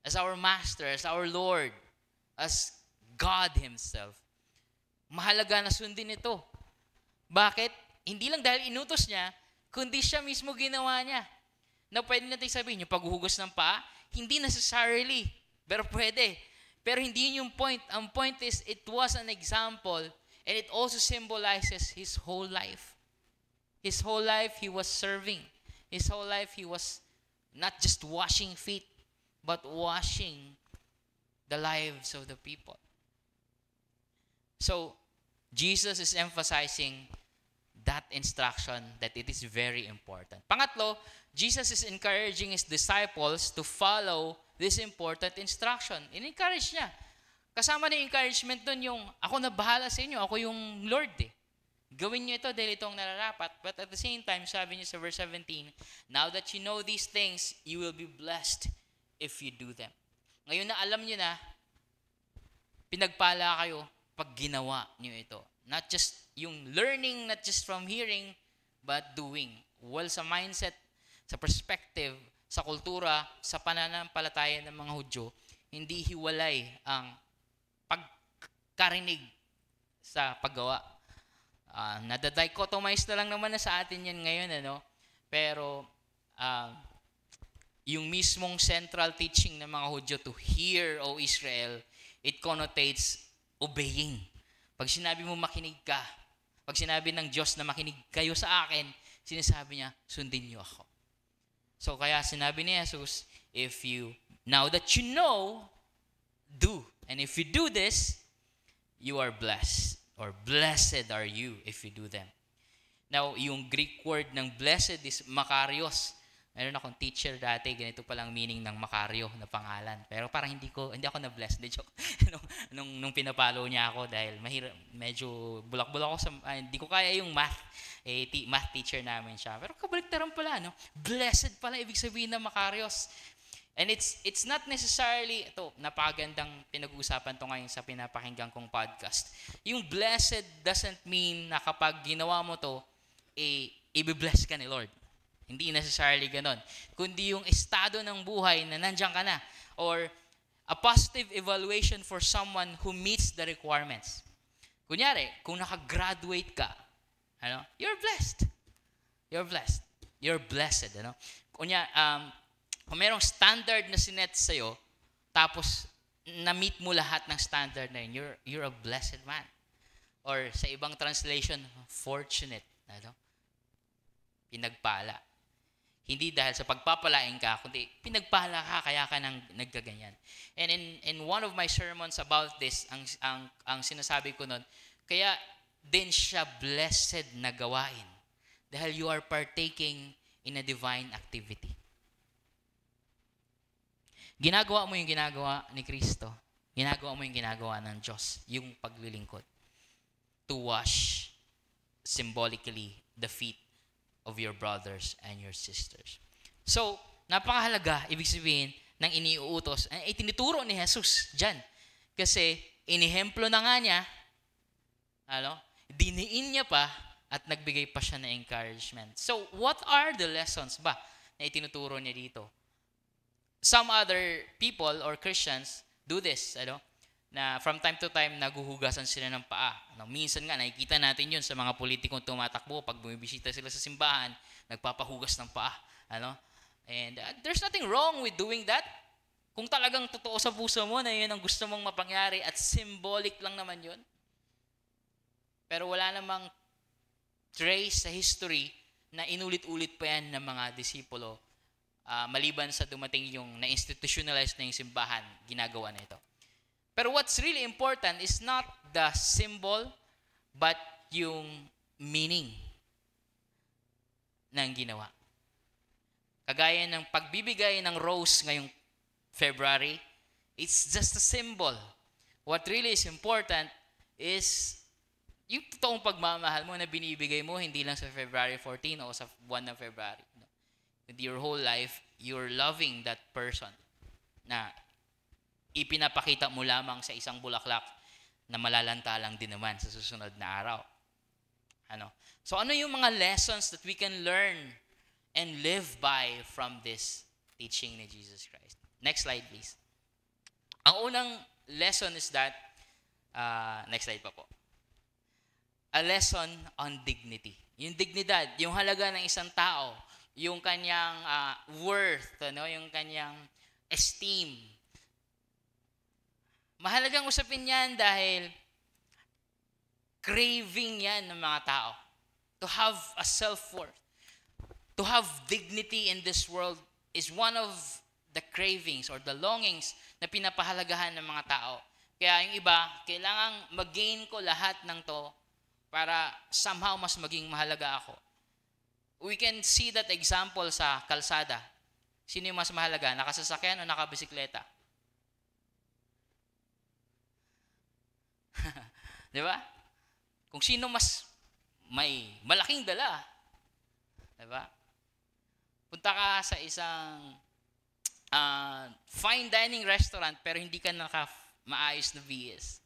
as our Master, as our Lord, as God Himself, mahalaga na sundin ito. Bakit? Hindi lang dahil inutos niya, kundi siya mismo ginawa niya. Na pwede natin sabihin, yung paghuhugas ng paa, hindi necessarily, pero pwede. Pero hindi yun yung point. Ang point is, it was an example and it also symbolizes His whole life. His whole life, He was serving. His whole life, He was not just washing feet, but washing the lives of the people. So, Jesus is emphasizing that instruction that it is very important. Pangatlo, Jesus is encouraging His disciples to follow this important instruction. In-encourage niya. Kasama na yung encouragement doon yung, ako na bahala sa inyo, ako yung Lord eh. Gawin niyo ito dahil itong nararapat. But at the same time, sabi niya sa verse 17, now that you know these things, you will be blessed if you do them. Ngayon na alam niyo na, pinagpala kayo pag ginawa niyo ito. Not just yung learning, not just from hearing, but doing. Well, sa mindset, sa perspective, sa kultura, sa pananampalataya ng mga Hudyo, hindi hiwalay ang pagkarinig sa paggawa. Nadadichotomize na lang naman na sa atin yan ngayon, ano? Pero yung mismong central teaching ng mga Hudyo to hear, O Israel, it connotates obeying. Pag sinabi mo makinig ka, pag sinabi ng Diyos na makinig kayo sa akin, sinasabi niya, sundin niyo ako. So kaya sinabi ni Jesus, now that you know, do. And if you do this, you are blessed. Or blessed are you if you do them. Now, yung Greek word ng blessed is makarios. Meron akong teacher dati, ganito palang meaning ng Macario na pangalan. Pero parang hindi ako na-bless. Joke. nung pinapalo niya ako dahil medyo bulak-bulak ako hindi ko kaya yung math. Math teacher namin siya. Pero kabaliktaran pala, no? Blessed pala ibig sabihin ng Macarios. And it's not necessarily, napakagandang pinag-uusapan to ngayon sa pinapakinggan kong podcast. Yung blessed doesn't mean na kapag ginawa mo to, i-bless ka ni Lord. Hindi necessarily ganon. Kundi yung estado ng buhay na nandiyan ka na. Or a positive evaluation for someone who meets the requirements. Kunyari, kung nakagraduate ka, you're blessed. You're blessed. You're blessed. Kung merong standard na sinet sa'yo, tapos na-meet mo lahat ng standard na yun, you're a blessed man. Or sa ibang translation, fortunate. Pinagpala. Hindi dahil sa pagpapalain ka, kundi pinagpala ka, kaya ka nang nagkaganyan. And in one of my sermons about this, ang sinasabi ko nun, kaya din siya blessed na gawain. Dahil you are partaking in a divine activity. Ginagawa mo yung ginagawa ni Kristo. Ginagawa mo yung ginagawa ng Diyos, yung paglilingkod. To wash symbolically the feet of your brothers and your sisters. So, napakahalaga, ibig sabihin, ng iniuutos, itinuturo ni Jesus dyan. Kasi, inihemplo na nga niya, diniin niya pa, at nagbigay pa siya ng encouragement. So, what are the lessons ba na itinuturo niya dito? Some other people or Christians do this, na from time to time naguhugasan sila ng paa. Minsan nga nakikita natin 'yun sa mga politikong tumatakbo pag bumibisita sila sa simbahan, nagpapahugas ng paa, And there's nothing wrong with doing that. Kung talagang totoo sa puso mo na 'yun ang gusto mong mapangyari at symbolic lang naman 'yun. Pero wala namang trace sa history na inulit-ulit pa yan ng mga disipulo maliban sa dumating yung na-institutionalize na yung simbahan, ginagawa na ito. Pero what's really important is not the symbol, but yung meaning ng ginawa. Kagaya ng pagbibigay ng rose ngayong February, it's just a symbol. What really is important is yung totoong pagmamahal mo na binibigay mo hindi lang sa February 14 o sa buwan ng February. With your whole life, you're loving that person na ipinapakita mo lamang sa isang bulaklak na malalantalang din naman sa susunod na araw. So ano yung mga lessons that we can learn and live by from this teaching ni Jesus Christ? Next slide, please. Ang unang lesson is that, next slide pa po. A lesson on dignity. Yung dignidad, yung halaga ng isang tao, yung kanyang worth, yung kanyang esteem. Mahalagang usapin yan dahil craving yan ng mga tao. To have a self-worth. To have dignity in this world is one of the cravings or the longings na pinapahalagahan ng mga tao. Kaya yung iba, kailangang mag-gain ko lahat ng to para somehow mas maging mahalaga ako. We can see that example sa kalsada. Sino yung mas mahalaga? Nakasasakyan o nakabisikleta? Di ba? Kung sino mas may malaking dala. Di ba? Punta ka sa isang fine dining restaurant pero hindi ka maayos na VS.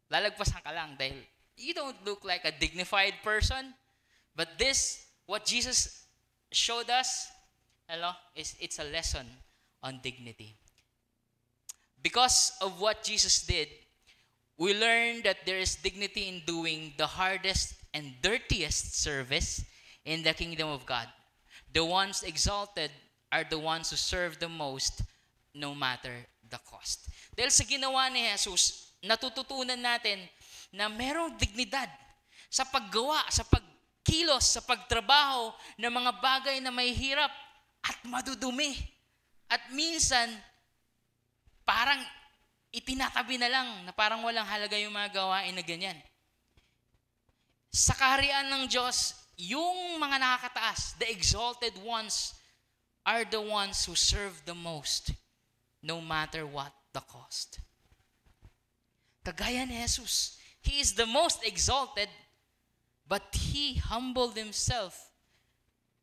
Lalagpasan ka lang dahil you don't look like a dignified person. But this, what Jesus showed us, it's a lesson on dignity. Because of what Jesus did, we learn that there is dignity in doing the hardest and dirtiest service in the kingdom of God. The ones exalted are the ones who serve the most no matter the cost. Dahil sa ginawa ni Jesus, natututunan natin na merong dignidad sa paggawa, sa pagkilos, sa pagtrabaho ng mga bagay na may hirap at madudumi. At minsan, parang itinatabi na lang na parang walang halaga yung mga gawain na ganyan. Sa kaharian ng Diyos, yung mga nakakataas, the exalted ones, are the ones who serve the most, no matter what the cost. Kagaya ni Jesus, He is the most exalted, but He humbled Himself.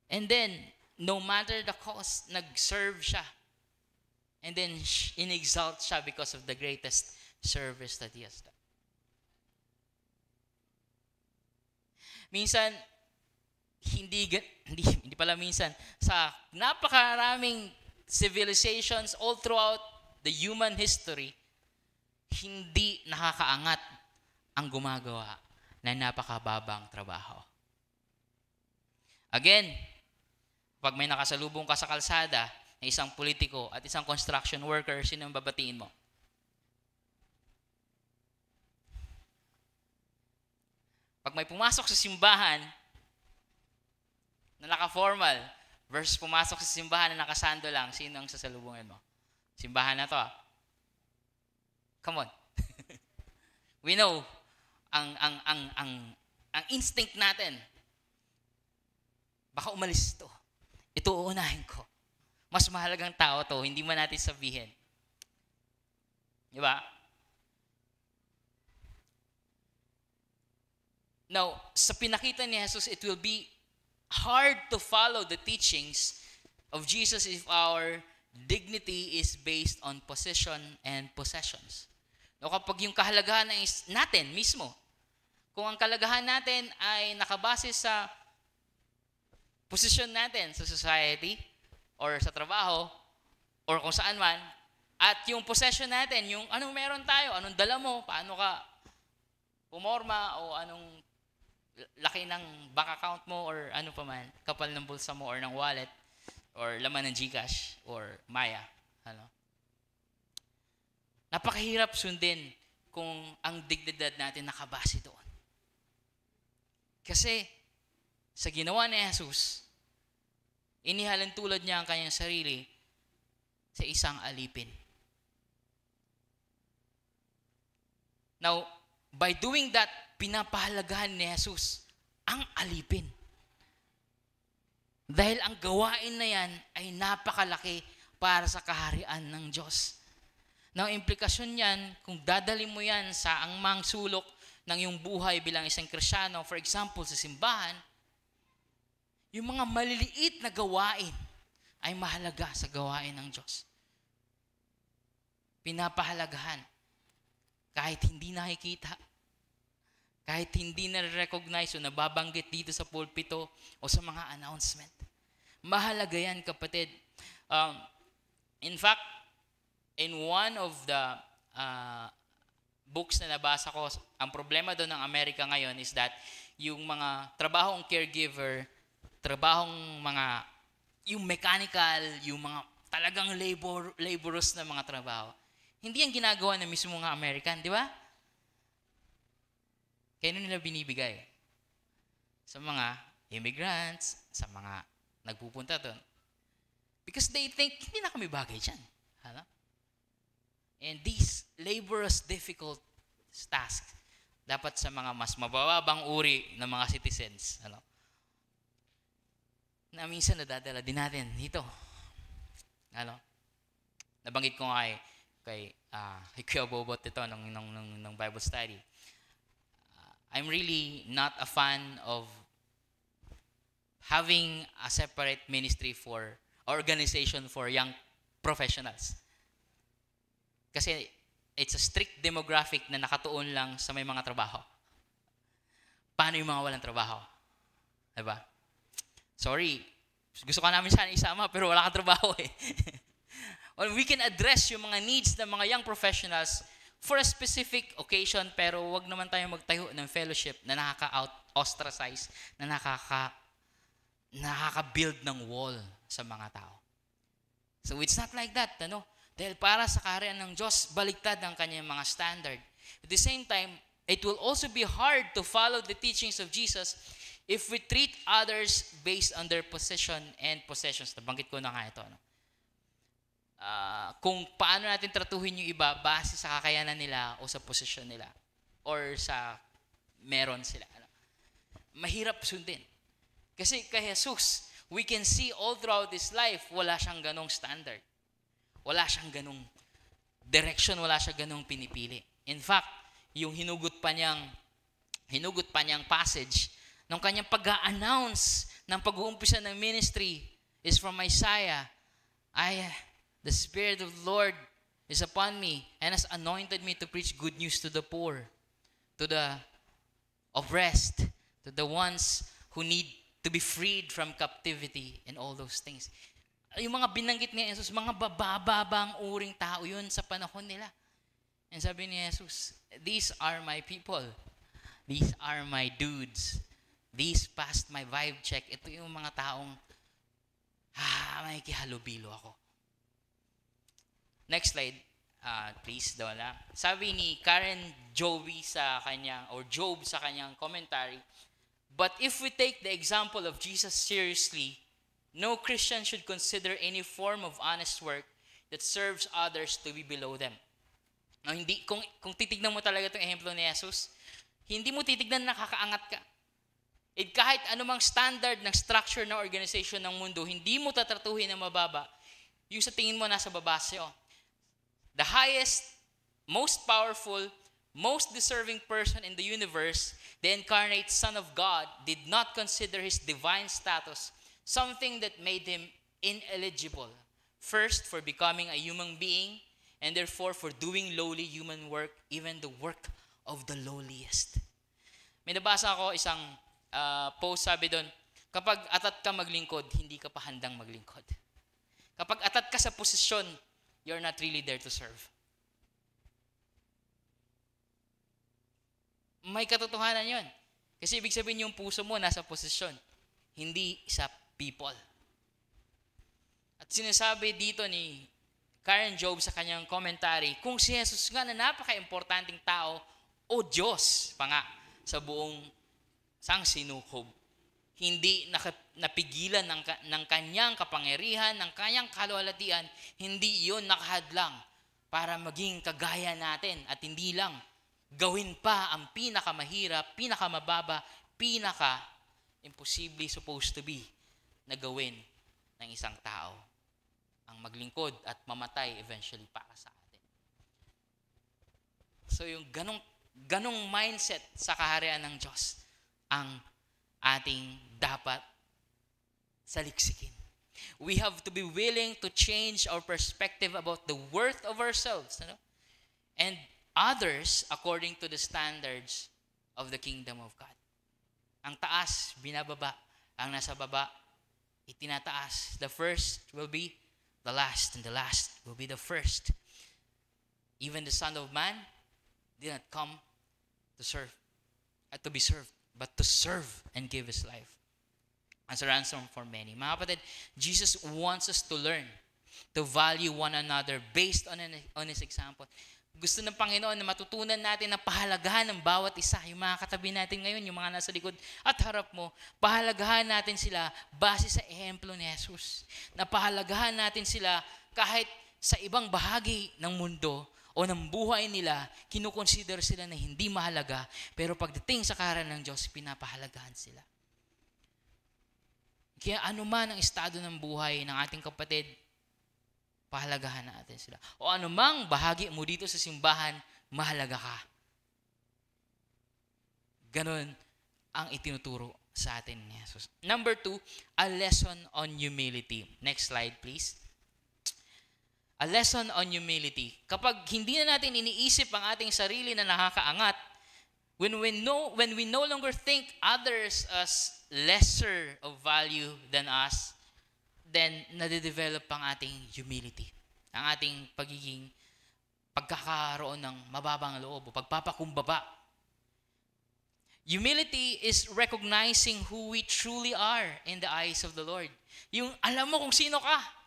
And then, no matter the cost, nag-serve siya. And then, in-exalt siya because of the greatest service that He has done. Minsan, hindi pala minsan, sa napakaraming civilizations all throughout the human history, hindi nakakaangat ang gumagawa na napakababang trabaho. Again, pag may nakasalubong ka sa kalsada na isang politiko at isang construction worker, sino ang babatiin mo? Pag may pumasok sa simbahan na naka-formal versus pumasok sa simbahan na nakasando lang, sino ang sasalubungin mo? Simbahan na to. Come on. We know ang instinct natin. Baka umalis to. Ito uunahin ko. Mas mahalagang tao to, hindi man natin sabihin. Di ba? Now, sa pinakita ni Jesus, it will be hard to follow the teachings of Jesus if our dignity is based on position and possessions. O kapag yung kahalagahan natin mismo, kung ang kalagahan natin ay nakabase sa posisyon natin sa society or sa trabaho or kung saan man, at yung possession natin, yung anong meron tayo, anong dala mo, paano ka pumorma o anong laki ng bank account mo or ano pa man, kapal ng bulsa mo or ng wallet or laman ng GCash or Maya. Napakahirap sundin kung ang dignidad natin nakabase doon. Kasi sa ginawa ni Jesus, inihalin tulad niya ang kanyang sarili sa isang alipin. Now, by doing that, pinapahalagahan ni Jesus ang alipin. Dahil ang gawain na yan ay napakalaki para sa kaharian ng Diyos. Now, implikasyon yan, kung dadali mo yan sa angmang sulok ng iyong buhay bilang isang Kristiyano, for example, sa simbahan, yung mga maliliit na gawain ay mahalaga sa gawain ng Diyos. Pinapahalagahan. Kahit hindi nakikita, kahit hindi na-recognize o nababanggit dito sa pulpito o sa mga announcement. Mahalaga yan, kapatid. In fact, in one of the books na nabasa ko, ang problema doon ng Amerika ngayon is that yung mga trabahong caregiver, trabahong yung mechanical, yung mga talagang laborous na mga trabaho, hindi ang ginagawa ng mismo mga American, di ba? Kaya nila binibigay sa mga immigrants, sa mga nagpupunta doon. Because they think, hindi na kami bagay dyan. And these laborious, difficult tasks, dapat sa mga mas mababang uri ng mga citizens. Na minsan nadadala din natin dito. Nabanggit ko nga kay Kuya Bobot ito nung Bible study. I'm really not a fan of having a separate ministry organization for young professionals. Kasi it's a strict demographic na nakatuon lang sa may mga trabaho. Paano yung mga walang trabaho? Diba? Sorry, gusto ka namin sana isama pero wala kang trabaho eh. Well, we can address yung mga needs ng mga young professionals for a specific occasion, pero wag naman tayo magtayo ng fellowship na nakaka-ostracize, na nakaka-build ng wall sa mga tao. So it's not like that, ano? Dahil para sa kaharian ng Diyos, baliktad ang kanyang mga standard. At the same time, it will also be hard to follow the teachings of Jesus if we treat others based on their position and possessions. Nabanggit ko na nga ito. Ano? Kung paano natin tratuhin yung iba base sa kakayanan nila o sa posisyon nila or sa meron sila. Ano? Mahirap sundin. Kasi kay Jesus, we can see all throughout his life, wala siyang ganong standard. Wala siyang ganong direction, wala siyang ganong pinipili. In fact, yung hinugot pa niyang passage ng kanyang pag-a-announce ng pag-uumpisa ng ministry is from Isaiah. The Spirit of the Lord is upon me and has anointed me to preach good news to the poor, to the oppressed, to the ones who need to be freed from captivity and all those things. Yung mga binanggit ni Jesus, mga bababang uring tao yun sa panahon nila. And sabi ni Jesus, these are my people. These are my dudes. These passed my vibe check. Ito yung mga taong, may kihalubilo ako. Next slide, please, Donna. Sabi ni Karen Job sa kanyang commentary, but if we take the example of Jesus seriously, no Christian should consider any form of honest work that serves others to be below them. Now, kung titignan mo talaga itong ehemplo ni Jesus, hindi mo titignan na nakakaangat ka. Kahit anumang standard ng structure ng organization ng mundo, hindi mo tatratuhin na mababa yung sa tingin mo nasa baba sa'yo. The highest, most powerful, most deserving person in the universe, the incarnate Son of God, did not consider his divine status something that made him ineligible. First, for becoming a human being, and therefore for doing lowly human work, even the work of the lowliest. May nabasa ako isang post, sabi doon, kapag atat ka maglingkod, hindi ka pa handang maglingkod. Kapag atat ka sa posisyon, you're not really there to serve. May katotohanan yun. Kasi ibig sabihin yung puso mo nasa posisyon, hindi sa people. At sinasabi dito ni Karen Job sa kanyang commentary, kung si Jesus nga na napaka-importanting tao o Diyos pa nga sa buong sangsinukob, hindi napigilan ng kanyang kapangyarihan, ng kanyang kaluwalhatian, hindi iyon nakahadlang para maging kagaya natin at hindi lang gawin pa ang pinakamahirap, pinakamababa, pinaka-imposible supposed to be na gawin ng isang tao. Ang maglingkod at mamatay eventually para sa atin. So yung ganong mindset sa kaharian ng Diyos ang ating dapat saliksikin. We have to be willing to change our perspective about the worth of ourselves, and others according to the standards of the kingdom of God. Ang taas, binababa. Ang nasa baba, itinataas. The first will be the last, and the last will be the first. Even the Son of Man did not come to be served, but to serve and give his life as a ransom for many. Mga kapatid, Jesus wants us to learn to value one another based on his example. Gusto ng Panginoon na matutunan natin na pahalagahan ng bawat isa. Yung mga katabi natin ngayon, yung mga nasa likod at harap mo, pahalagahan natin sila base sa ehemplo ni Jesus. Na pahalagahan natin sila kahit sa ibang bahagi ng mundo o ng buhay nila, kinukonsider sila na hindi mahalaga, pero pagdating sa kaharian ng Diyos, pinapahalagahan sila. Kaya anuman ang estado ng buhay ng ating kapatid, pahalagahan natin sila. O anumang bahagi mo dito sa simbahan, mahalaga ka. Ganon ang itinuturo sa atin ni Jesus. Number 2, a lesson on humility. Next slide, please. A a lesson on humility. Kapag hindi na natin iniisip ang ating sarili na nakakaangat, when we no longer think others as lesser of value than us, then nade-develop ang ating humility. Ang ating pagkakaroon ng mababang loob o pagpapakumbaba. Humility is recognizing who we truly are in the eyes of the Lord. Yung alam mo kung sino ka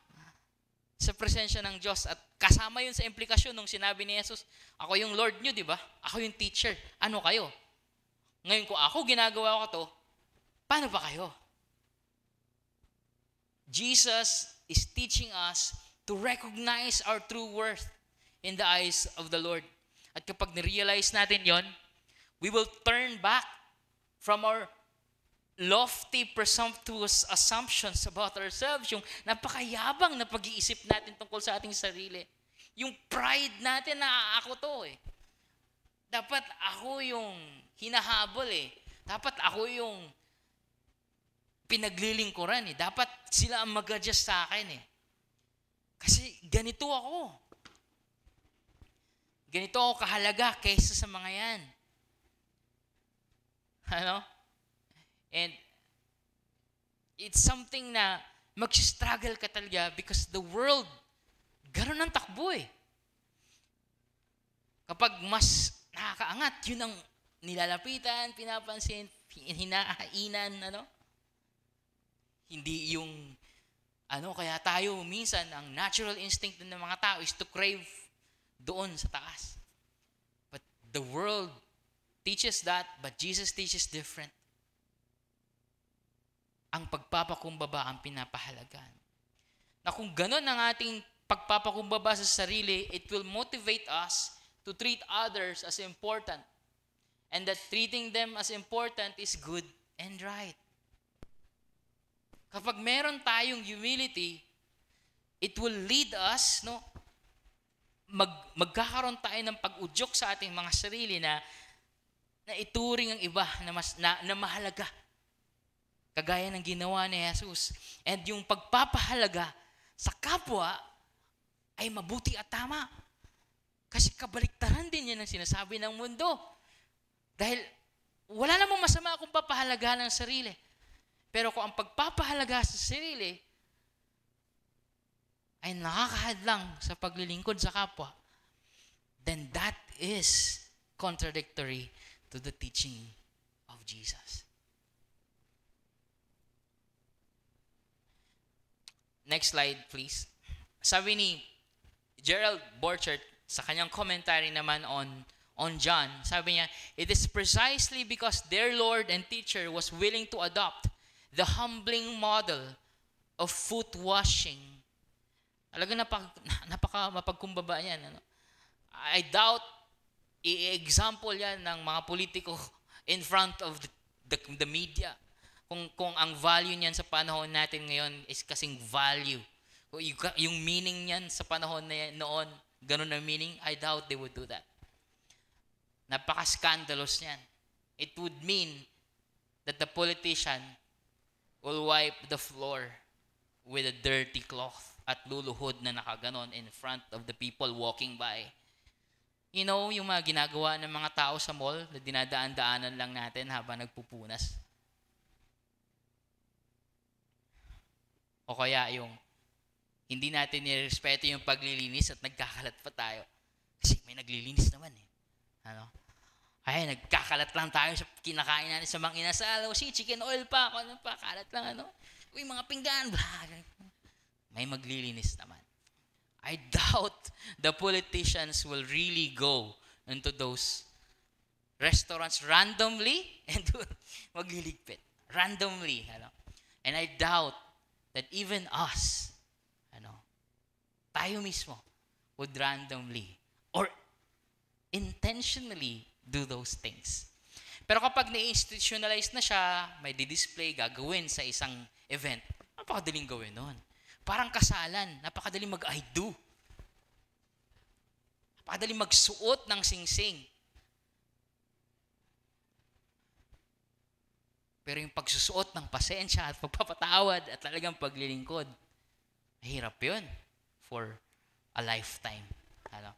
sa presensya ng Diyos, at kasama yun sa implikasyon nung sinabi ni Jesus, ako yung Lord nyo, di ba? Ako yung teacher. Ano kayo? Ngayon kung ako ginagawa ko to, paano pa kayo? Jesus is teaching us to recognize our true worth in the eyes of the Lord. At kapag nirealize natin yon, we will turn back from our lofty, presumptuous assumptions about ourselves, yung napakayabang na pag-iisip natin tungkol sa ating sarili. Yung pride natin na ako to eh. Dapat ako yung hinahabol eh. Dapat ako yung pinaglilingkuran eh. Dapat sila ang mag-adjust sa akin eh. Kasi ganito ako. Ganito ako kahalaga kaysa sa mga yan. Ano? And it's something na mag-struggle ka talaga because the world, gano'n ang takbo eh. Kapag mas nakakaangat, yun ang nilalapitan, pinapansin, hinahainan, ano? Hindi yung, kaya tayo minsan, ang natural instinct ng mga tao is to crave doon sa taas. But the world teaches that, but Jesus teaches different. Ang pagpapakumbaba ang pinapahalagan. Na kung gano'n ang ating pagpapakumbaba sa sarili, it will motivate us to treat others as important. And that treating them as important is good and right. Kapag meron tayong humility, it will lead us, magkakaroon tayo ng pag-udyok sa ating mga sarili na ituring ang iba na mahalaga. Kagaya ng ginawa ni Jesus. And yung pagpapahalaga sa kapwa ay mabuti at tama. Kasi kabaliktaran din yan ang sinasabi ng mundo. Dahil wala namang masama kung papahalaga ng sarili. Pero kung ang pagpapahalaga sa sarili ay nakakahadlang sa paglilingkod sa kapwa, then that is contradictory to the teaching of Jesus. Next slide, please. Sabi ni Gerald Borchert sa kanyang commentary naman on John, sabi niya, it is precisely because their Lord and teacher was willing to adopt the humbling model of foot washing. Talagang napaka mapagkumbaba yan. I doubt i-example yan ng mga politiko in front of the media. Kung ang value niyan sa panahon natin ngayon is kasing value. Yung meaning niyan sa panahon na noon, ganun ang meaning, I doubt they would do that. Napaka-scandalous niyan. It would mean that the politician will wipe the floor with a dirty cloth at luluhod na nakaganon in front of the people walking by. You know, yung mga ginagawa ng mga tao sa mall na dinadaan-daanan lang natin habang nagpupunas. O kaya yung hindi natin nirespeto yung paglilinis at nagkakalat pa tayo. Kasi may naglilinis naman eh. Ay, nagkakalat lang tayo sa kinakain natin sa mga inasal. O chicken oil pa, ano pa, kalat lang Uy, mga pinggan, may maglilinis naman. I doubt the politicians will really go into those restaurants randomly and magliligpit. Randomly. And I doubt that even us, tayo mismo, would randomly or intentionally do those things. Pero kapag na-institutionalize na siya, may di-display, gagawin sa isang event, napakadaling gawin nun. Parang kasalan, napakadaling mag-I do. Napakadaling magsuot ng singsing. Pero yung pagsusuot ng pasensya at pagpapatawad at talagang paglilingkod, mahirap yun for a lifetime. Ano?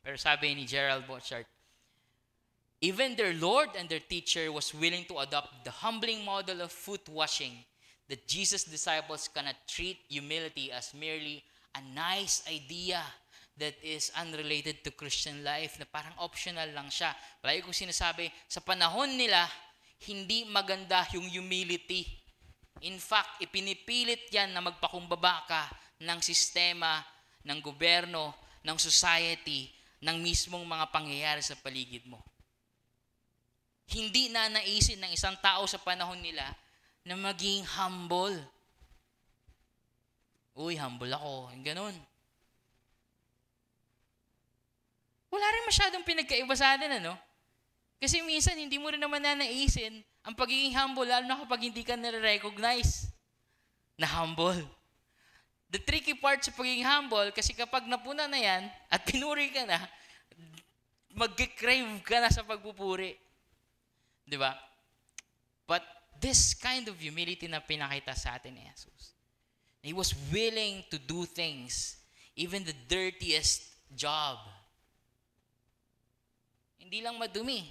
Pero sabi ni Gerald Bochart, even their Lord and their teacher was willing to adopt the humbling model of foot washing, that Jesus' disciples cannot treat humility as merely a nice idea that is unrelated to Christian life, na parang optional lang siya. Palagi ko sinasabi, sa panahon nila, hindi maganda yung humility. In fact, ipinipilit yan na magpakumbaba ka ng sistema, ng gobyerno, ng society, ng mismong mga pangyayari sa paligid mo. Hindi na naisin ng isang tao sa panahon nila na maging humble. Uy, humble ako. Yung ganun. Wala rin masyadong pinagkaiba sa atin, ano? Kasi minsan, hindi mo rin naman nanaisin ang pagiging humble, lalo na kapag hindi ka nare-recognize na humble. The tricky part sa pagiging humble, kasi kapag napuna na yan at pinuri ka na, mag-crave ka na sa pagpupuri. Di ba? But this kind of humility na pinakita sa atin ni Jesus, he was willing to do things, even the dirtiest job. Hindi lang madumi,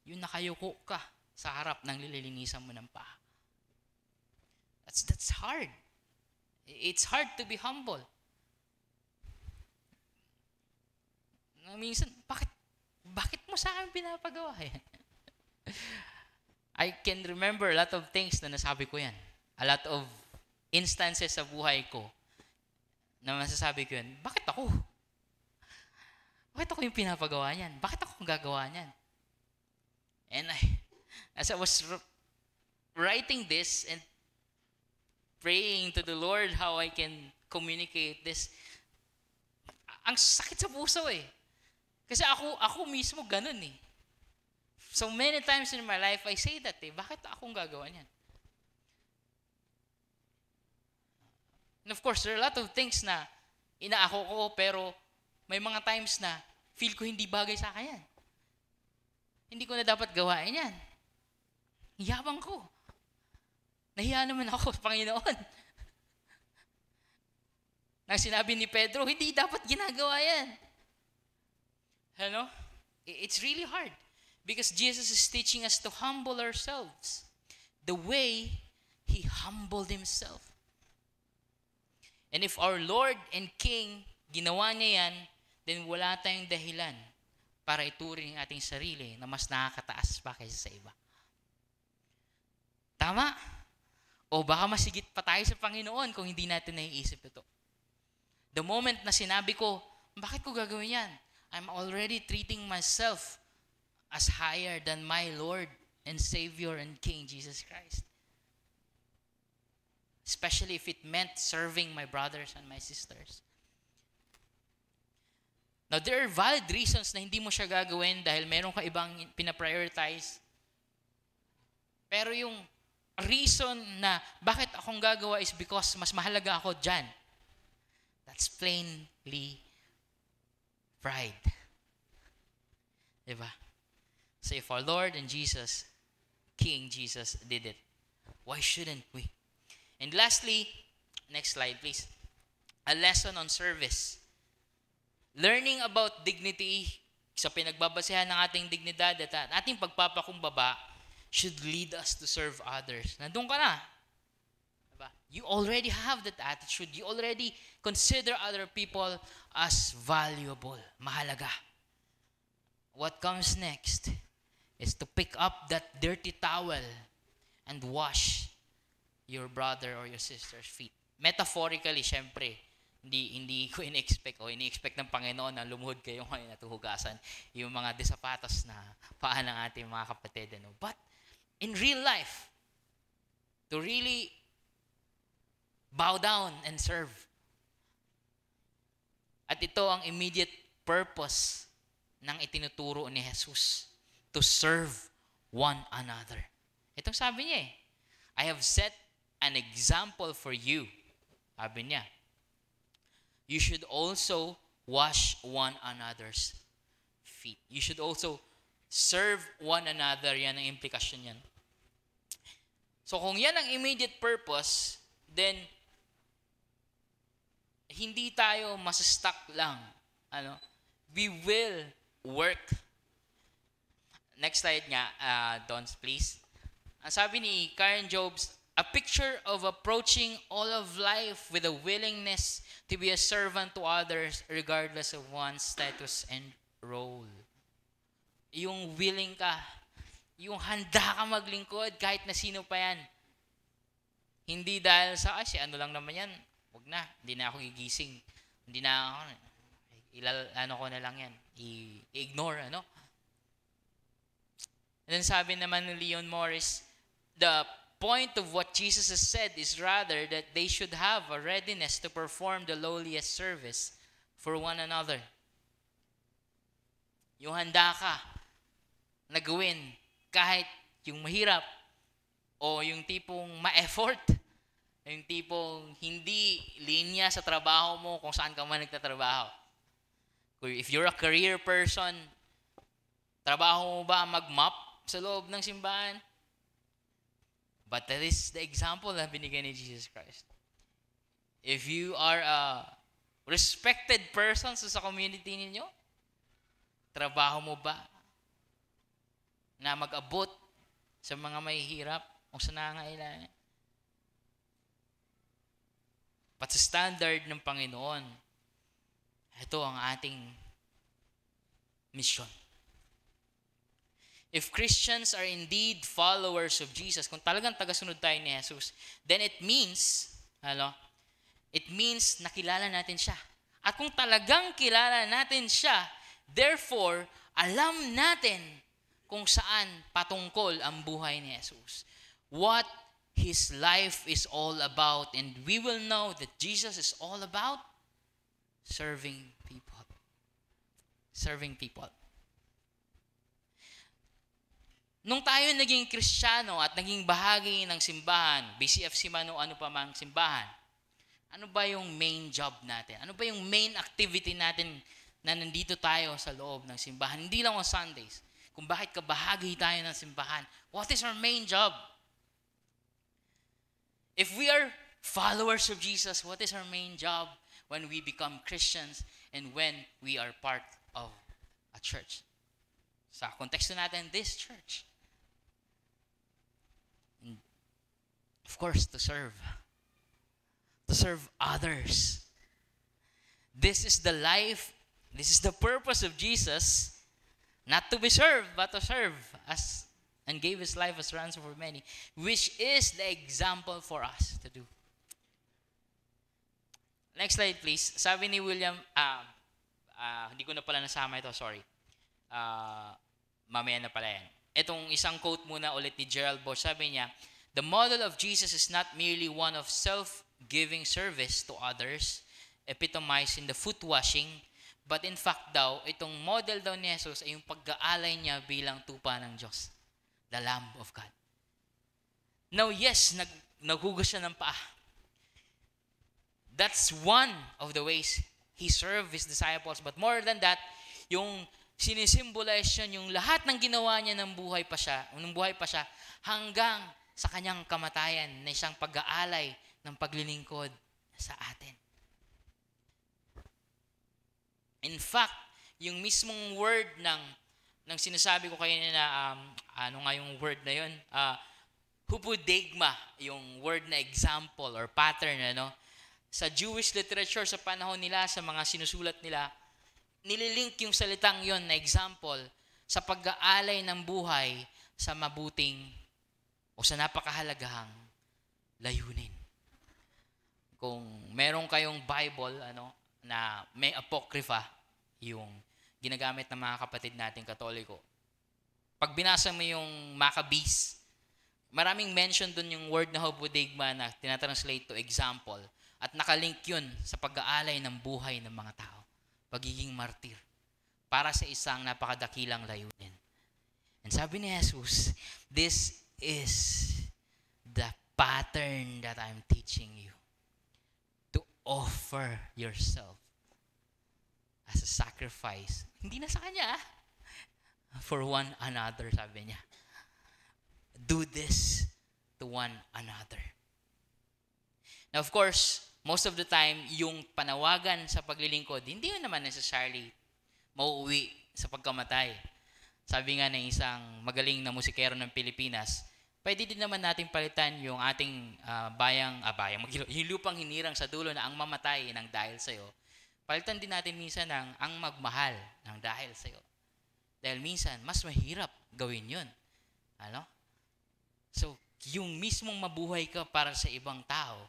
yung nakayuko ka sa harap ng lilinisan mo ng paa. That's hard. It's hard to be humble. Minsan, bakit mo sa akin pinapagawa yan? I can remember a lot of things na nasabi ko yan. A lot of instances sa buhay ko na masasabi ko yan, bakit ako? Bakit ako yung pinapagawa niyan? Bakit ako ang gagawa niyan? And as I was writing this and praying to the Lord how I can communicate this, ang sakit sa puso eh. Kasi ako mismo ganun eh. So many times in my life, I say that eh, bakit akong gagawa niyan? And of course, there are a lot of things na inaako ko, pero may mga times na feel ko hindi bagay sa akin yan. Hindi ko na dapat gawain yan. Yabang ko. Nahiya naman ako sa Panginoon. Nang sinabi ni Pedro, hindi dapat ginagawa yan. Ano? It's really hard. Because Jesus is teaching us to humble ourselves the way He humbled Himself. And if our Lord and King ginawa niya yan, then wala tayong dahilan para ituring ang ating sarili na mas nakakataas pa kaysa sa iba. Tama? O baka masigit pa tayo sa Panginoon kung hindi natin naiisip ito. The moment na sinabi ko, bakit ko gagawin yan? I'm already treating myself as higher than my Lord and Savior and King, Jesus Christ. Especially if it meant serving my brothers and my sisters. Now, there are valid reasons na hindi mo siya gagawin dahil meron ka ibang pinaprioritize. Pero yung reason na bakit akong gagawa is because mas mahalaga ako dyan. That's plainly pride. Diba? So if our Lord and Jesus, King Jesus, did it, why shouldn't we? And lastly, next slide please, a lesson on service. Learning about dignity sa pinagbabasehan ng ating dignidad at ating pagpapakumbaba should lead us to serve others. Nandun ka na. Diba? You already have that attitude. You already consider other people as valuable, mahalaga. What comes next is to pick up that dirty towel and wash your brother or your sister's feet. Metaphorically, syempre, hindi ko in-expect o ini-expect ng Panginoon na lumuhod kayo ngayon at huhugasan yung mga desapatos na paa ng ating mga kapatid. Ano? But in real life, to really bow down and serve. At ito ang immediate purpose ng itinuturo ni Jesus, to serve one another. Itong sabi niya I have set an example for you. Sabi niya, you should also wash one another's feet. You should also serve one another. Yan ang implikasyon yan. So kung yan ang immediate purpose, then hindi tayo masustuck lang. Ano? We will work. Next slide nga, Dons, please. Ang sabi ni Karen Jobs, a picture of approaching all of life with a willingness to be a servant to others regardless of one's status and role. Yung willing ka, yung handa ka maglingkod kahit na sino pa yan. Hindi dahil sa, si ano lang naman yan, wag na, hindi na ako gigising. Hindi na ako, ano ko na lang yan, i-ignore, ano? And then sabi naman ni Leon Morris, the point of what Jesus has said is rather that they should have a readiness to perform the lowliest service for one another. Yung handa ka na gawin kahit yung mahirap o yung tipong ma-effort, yung tipong hindi linya sa trabaho mo kung saan ka man nagtatrabaho. If you're a career person, trabaho mo ba mag-map sa loob ng simbahan? But that is the example na binigay ni Jesus Christ. If you are a respected person sa community ninyo, trabaho mo ba na mag-abot sa mga mahihirap o sa nangangailangan? But sa standard ng Panginoon, ito ang ating mission. If Christians are indeed followers of Jesus, kung talagang tagasunod tayo ni Jesus, then it means nakilala natin siya. At kung talagang kilala natin siya, therefore, alam natin kung saan patungkol ang buhay ni Jesus. What His life is all about. And we will know that Jesus is all about serving people. Serving people. Nung tayo naging Kristiyano at naging bahagi ng simbahan, BCFC man o ano pa mang simbahan, ano ba yung main job natin? Ano ba yung main activity natin na nandito tayo sa loob ng simbahan? Hindi lang on Sundays. Kung bakit ka bahagi tayo ng simbahan. What is our main job? If we are followers of Jesus, what is our main job when we become Christians and when we are part of a church? Sa konteksto natin, this church. Of course, to serve. To serve others. This is the life, this is the purpose of Jesus, not to be served, but to serve us, and gave His life as ransom for many, which is the example for us to do. Next slide, please. Sabi ni William, hindi ko na pala nasama ito, sorry. Mamaya na pala yan. Itong isang quote muna ulit ni Gerald Bosch, sabi niya, the model of Jesus is not merely one of self-giving service to others, epitomized in the foot washing, but in fact daw, itong model daw ni Jesus ay yung pag-aalay niya bilang tupa ng Diyos, the Lamb of God. Now yes, naghugas siya ng paa. That's one of the ways He served His disciples, but more than that, yung sinisimbolize siya yung lahat ng ginawa niya nung buhay pa siya hanggang sa kanyang kamatayan na isang pag-aalay ng paglilingkod sa atin. In fact, yung mismong word ng sinasabi ko kayo na, ano nga yung word na yun? Hupodeigma, yung word na example or pattern, ano? Sa Jewish literature, sa panahon nila, sa mga sinusulat nila, nililink yung salitang yon na example sa pag-aalay ng buhay sa mabuting o sa napakahalagahang layunin. Kung meron kayong Bible na may apocrypha, yung ginagamit ng mga kapatid nating Katoliko, pag binasa mo yung Maccabees, maraming mention dun yung word na hupodeigma na tinatranslate to example at nakalink yun sa pag-aalay ng buhay ng mga tao, pagiging martir para sa isang napakadakilang layunin. And sabi ni Jesus, this is the pattern that I'm teaching you, to offer yourself as a sacrifice. Hindi na sa Kanya, for one another, sabi niya. Do this to one another. Now, of course, most of the time, yung panawagan sa paglilingkod, hindi yun naman necessarily mauuwi sa pagkamatay. Sabi nga ng isang magaling na musikero ng Pilipinas, pwede din naman natin palitan yung ating yung lupang hinirang sa dulo na ang mamatay ng dahil sa'yo. Palitan din natin minsan ng ang magmahal ng dahil sa'yo. Dahil minsan, mas mahirap gawin yun. Ano? So, yung mismong mabuhay ka para sa ibang tao,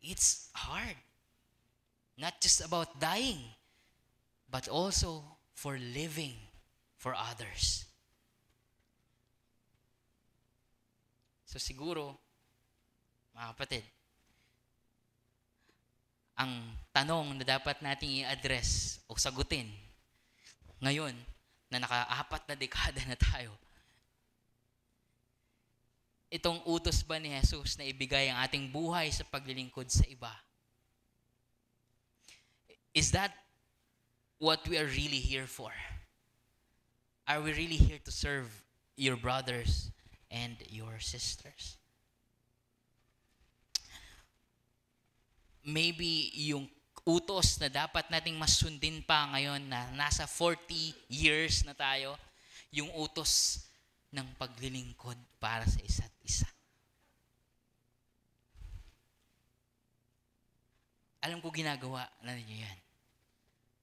it's hard. Not just about dying, but also for living for others. So siguro, mga kapatid, ang tanong na dapat nating i-address o sagutin ngayon na naka-4 na dekada na tayo, itong utos ba ni Jesus na ibigay ang ating buhay sa paglilingkod sa iba? Is that what we are really here for? Are we really here to serve your brothers and your sisters? Maybe yung utos na dapat nating masundin pa ngayon na nasa 40 years na tayo, yung utos ng paglilingkod para sa isa't isa. Alam ko ginagawa na ninyo yan.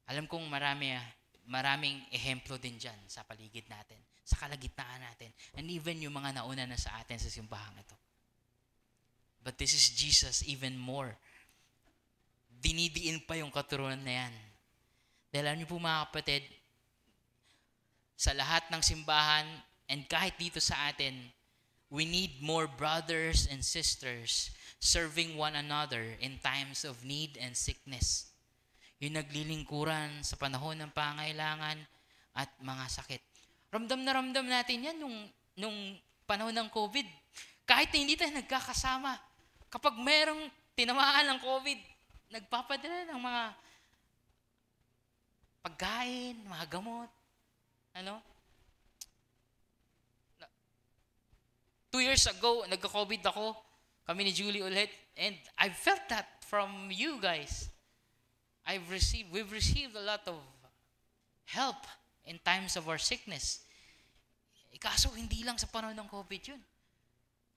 Alam kong maraming ehemplo din dyan sa paligid natin, sa kalagitnaan natin, and even yung mga nauna na sa atin sa simbahang ito. But this is Jesus even more. Dinidiin pa yung katuruan na yan. Dahil alam niyo po mga kapatid, sa lahat ng simbahan, and kahit dito sa atin, we need more brothers and sisters serving one another in times of need and sickness. Yung naglilingkuran sa panahon ng pangailangan at mga sakit. Ramdam na ramdam natin yan nung panahon ng COVID. Kahit na hindi tayo nagkakasama, kapag merong tinamaan ng COVID, nagpapadala ng mga pagkain, mga gamot. 2 years ago, nagka-COVID ako. Kami ni Julie ulit. And I felt that from you guys. We've received a lot of help in times of our sickness. Kaso hindi lang sa panahon ng COVID yun.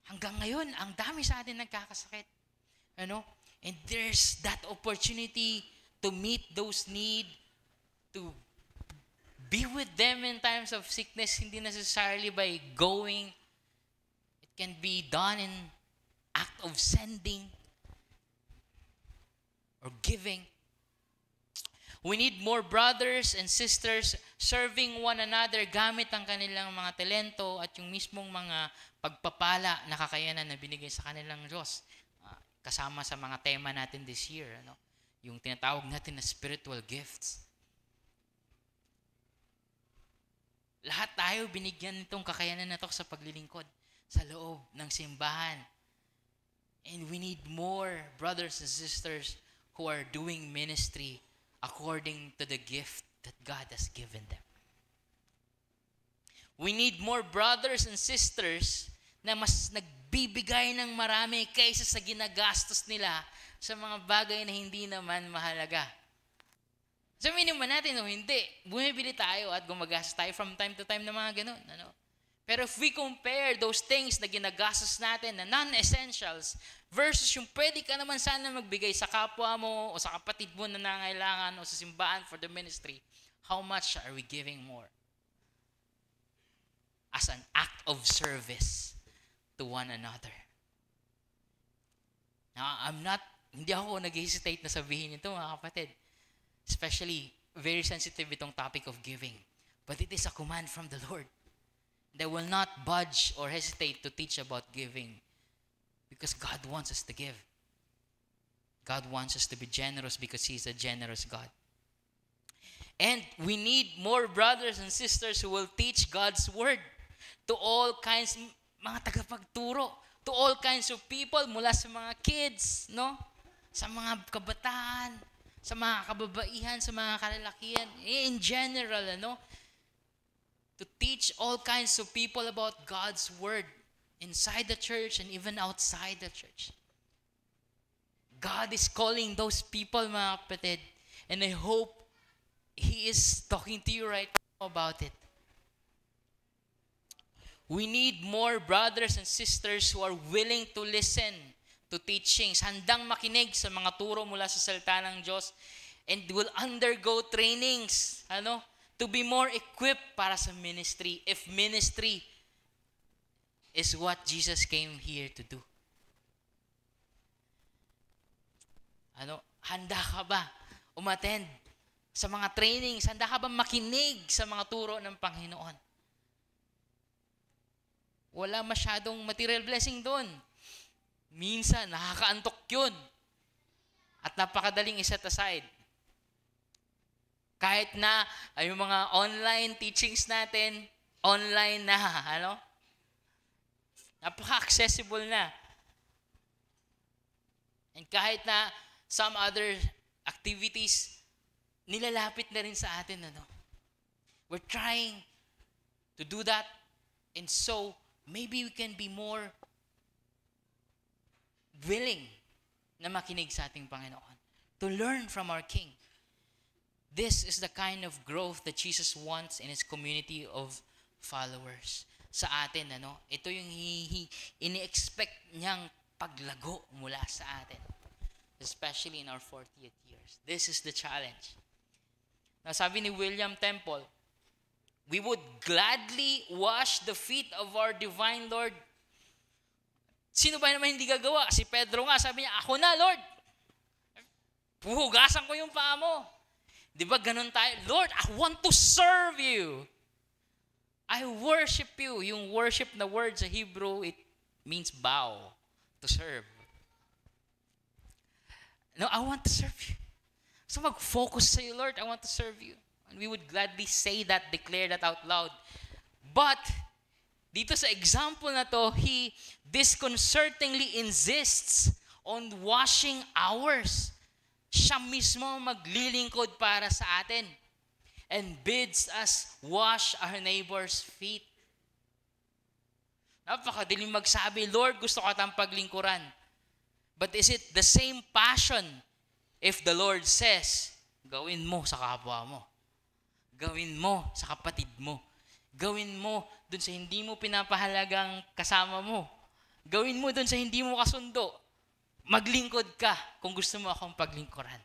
Hanggang ngayon, ang dami sa atin nagkakasakit. And there's that opportunity to meet those need, to be with them in times of sickness, hindi necessarily by going. It can be done in act of sending or giving. We need more brothers and sisters serving one another gamit ang kanilang mga talento at yung mismong mga pagpapala na kakayanan na binigay sa kanilang Diyos. Kasama sa mga tema natin this year, yung tinatawag natin na spiritual gifts. Lahat tayo binigyan nitong kakayanan na to sa paglilingkod sa loob ng simbahan. And we need more brothers and sisters who are doing ministry according to the gift that God has given them. We need more brothers and sisters na mas nagbibigay ng marami kaysa sa ginagastos nila sa mga bagay na hindi naman mahalaga. Sabihin naman natin, hindi. Bumibili tayo at gumagastos tayo from time to time na mga ganun. Pero if we compare those things na ginagastos natin na non-essentials versus yung pwede ka naman sana magbigay sa kapwa mo o sa kapatid mo na nangailangan o sa simbahan for the ministry, how much are we giving more? As an act of service to one another. Now, hindi ako nag-hesitate na sabihin ito mga kapatid. Especially, very sensitive itong topic of giving. But it is a command from the Lord. They will not budge or hesitate to teach about giving because God wants us to give. God wants us to be generous because He's a generous God. And we need more brothers and sisters who will teach God's word to all kinds, mga tagapagturo, to all kinds of people, mula sa mga kids, sa mga kabataan, sa mga kababaihan, sa mga kalalakihan, in general, to teach all kinds of people about God's word inside the church and even outside the church. God is calling those people, mga kapatid. And I hope He is talking to you right now about it. We need more brothers and sisters who are willing to listen to teachings, handang makinig sa mga turo mula sa salita ng Diyos, and will undergo trainings, to be more equipped para sa ministry, if ministry is what Jesus came here to do. Handa ka ba umattend sa mga trainings? Handa ka ba makinig sa mga turo ng Panginoon? Wala masyadong material blessing doon. Minsan, nakakaantok yun. At napakadaling iset aside. Kahit na yung mga online teachings natin, online na, napaka-accessible na. And kahit na some other activities, nilalapit na rin sa atin, We're trying to do that, and so maybe we can be more willing na makinig sa ating Panginoon, to learn from our King. This is the kind of growth that Jesus wants in His community of followers. Sa atin, ito yung ini-expect niyang paglago mula sa atin. Especially in our 40th years. This is the challenge. Now, sabi ni William Temple, we would gladly wash the feet of our divine Lord. Sino ba naman hindi gagawa? Si Pedro nga, sabi niya, ako na, Lord. Puhugasan ko yung paa mo. Di ba ganun tayo? Lord, I want to serve you. I worship you. Yung worship na word sa Hebrew, it means bow, to serve. No, I want to serve you. So mag-focus sa you, Lord, I want to serve you. And we would gladly say that, declare that out loud. But, dito sa example na to, he disconcertingly insists on washing ours. Siya mismo maglilingkod para sa atin and bids us wash our neighbor's feet. Napakadilim magsabi, Lord, gusto ko tayong paglingkuran. But is it the same passion if the Lord says, gawin mo sa kapwa mo, gawin mo sa kapatid mo, gawin mo dun sa hindi mo pinapahalagang kasama mo, gawin mo dun sa hindi mo kasundo, maglingkod ka kung gusto mo akong paglingkuran.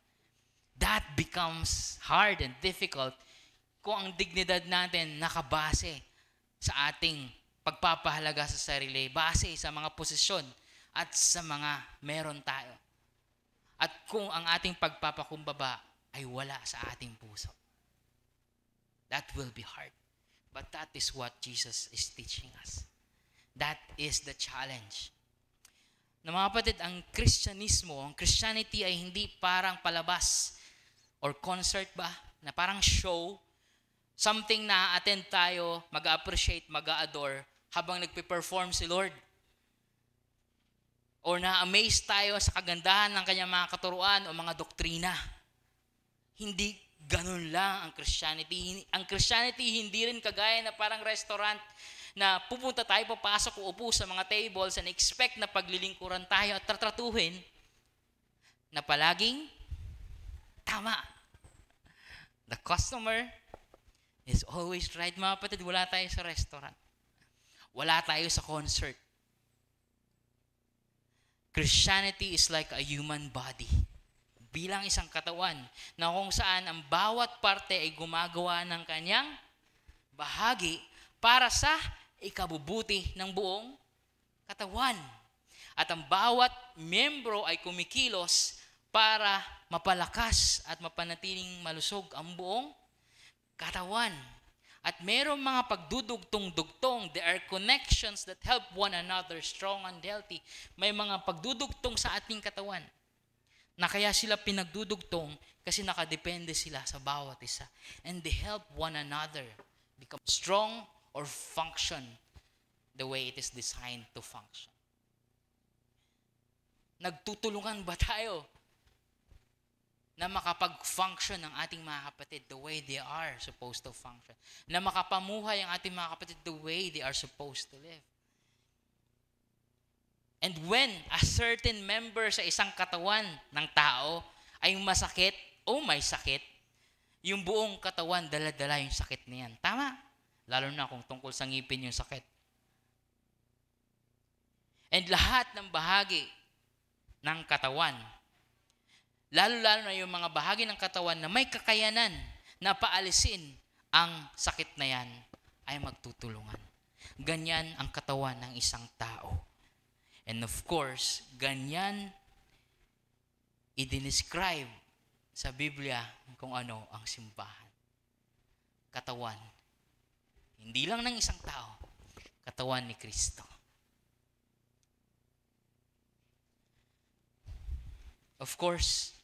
That becomes hard and difficult kung ang dignidad natin nakabase sa ating pagpapahalaga sa sarili, base sa mga posisyon at sa mga meron tayo. At kung ang ating pagpapakumbaba ay wala sa ating puso. That will be hard. But that is what Jesus is teaching us. That is the challenge. Na mga kapatid, ang Kristyanismo, ang Christianity ay hindi parang palabas or concert ba, na parang show, something na attend tayo, mag-appreciate, mag-adore, habang nagpe-perform si Lord. Or na-amaze tayo sa kagandahan ng kanyang mga katuruan o mga doktrina. Hindi ganun lang ang Christianity. Ang Christianity hindi rin kagaya na parang restaurant na pupunta tayo, papasok, uupo sa mga tables and expect na paglilingkuran tayo at tatratuhin na palaging tama. The customer is always right. Mga kapatid, wala tayo sa restaurant. Wala tayo sa concert. Christianity is like a human body. Bilang isang katawan na kung saan ang bawat parte ay gumagawa ng kanyang bahagi para sa ikabubuti ng buong katawan. At ang bawat miyembro ay kumikilos para mapalakas at mapanatiling malusog ang buong katawan. At mayroong mga pagdudugtong-dugtong. There are connections that help one another strong and healthy. May mga pagdudugtong sa ating katawan na kaya sila pinagdudugtong kasi nakadepende sila sa bawat isa. And they help one another become strong or function the way it is designed to function. Nagtutulungan ba tayo na makapag-function ang ating mga kapatid the way they are supposed to function? Na makapamuhay ang ating mga kapatid the way they are supposed to live? And when a certain member sa isang katawan ng tao ay masakit o may sakit, yung buong katawan dala-dala yung sakit niyan. Tama? Lalo na kung tungkol sa ngipin yung sakit. And lahat ng bahagi ng katawan, lalo-lalo na yung mga bahagi ng katawan na may kakayanan na paalisin ang sakit na yan, ay magtutulungan. Ganyan ang katawan ng isang tao. And of course, ganyan i-describe sa Biblia kung ano ang simbahan. Katawan. Hindi lang ng isang tao, katawan ni Kristo. Of course,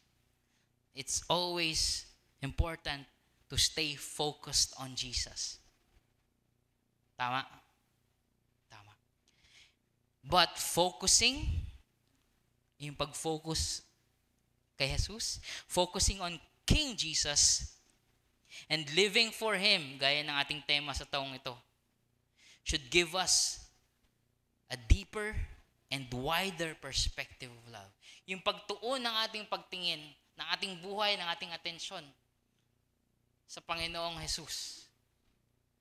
it's always important to stay focused on Jesus. Tama? Tama. But focusing, yung pag-focus kay Jesus, focusing on King Jesus, and living for Him, gaya ng ating tema sa taong ito, should give us a deeper and wider perspective of love. Yung pagtuon ng ating pagtingin, ng ating buhay, ng ating atensyon sa Panginoong Jesus,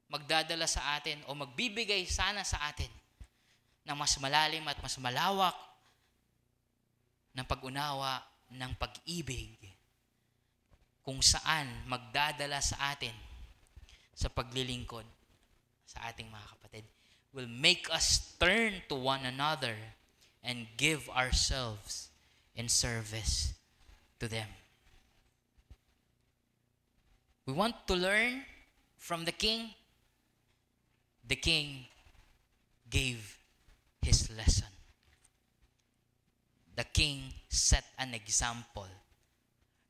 magdadala sa atin o magbibigay sana sa atin ng mas malalim at mas malawak ng pag-unawa ng pag-ibig, kung saan magdadala sa atin sa paglilingkod sa ating mga kapatid, will make us turn to one another and give ourselves in service to them. We want to learn from the King. The King gave his lesson. The King set an example.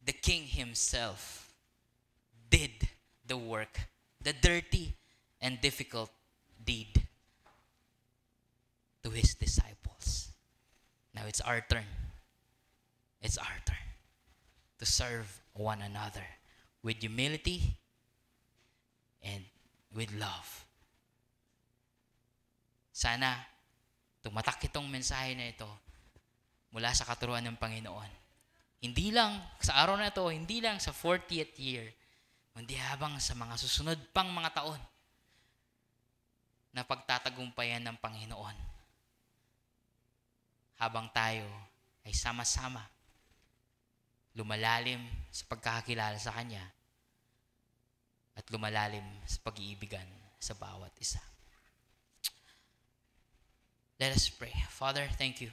The King himself did the work, the dirty and difficult deed to his disciples. Now it's our turn. It's our turn to serve one another with humility and with love. Sana tumatak itong mensahe na ito mula sa katuruan ng Panginoon. Hindi lang sa araw na ito, hindi lang sa 40th year, kundi habang sa mga susunod pang mga taon na pagtatagumpayan ng Panginoon. Habang tayo ay sama-sama lumalalim sa pagkakakilala sa Kanya at lumalalim sa pag-iibigan sa bawat isa. Let us pray. Father, thank you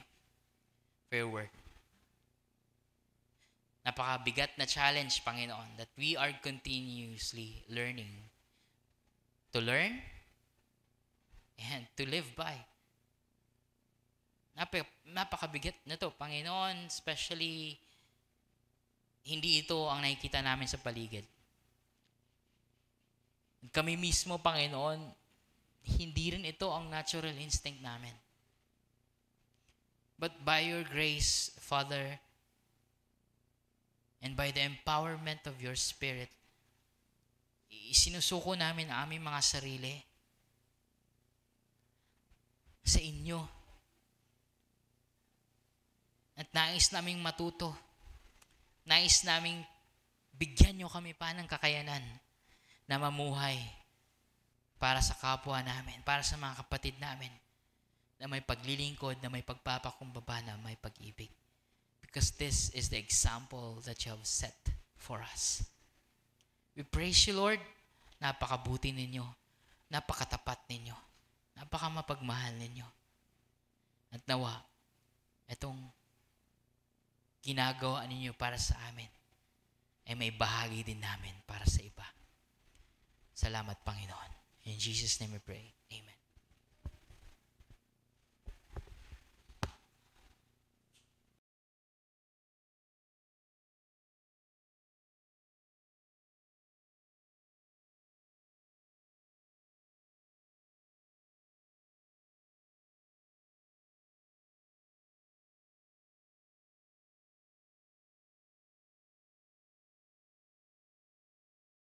for your word. Napakabigat na challenge, Panginoon, that we are continuously learning to learn and to live by. Napakabigat na to, Panginoon, especially hindi ito ang nakikita namin sa paligid. Kami mismo, Panginoon, hindi rin ito ang natural instinct namin. But by your grace, Father, and by the empowerment of your Spirit, isinusuko namin ang aming mga sarili sa inyo. At nais naming matuto. Nais naming bigyan nyo kami pa ng kakayanan na mamuhay para sa kapwa namin, para sa mga kapatid namin, na may paglilingkod, na may pagpapakumbaba, na may pag-ibig. Because this is the example that you have set for us. We praise you, Lord. Napakabuti ninyo. Napakatapat ninyo. Napakamapagmahal ninyo. At nawa, itong ginagawa ninyo para sa amin ay may bahagi din namin para sa iba. Salamat, Panginoon. In Jesus' name we pray. Amen.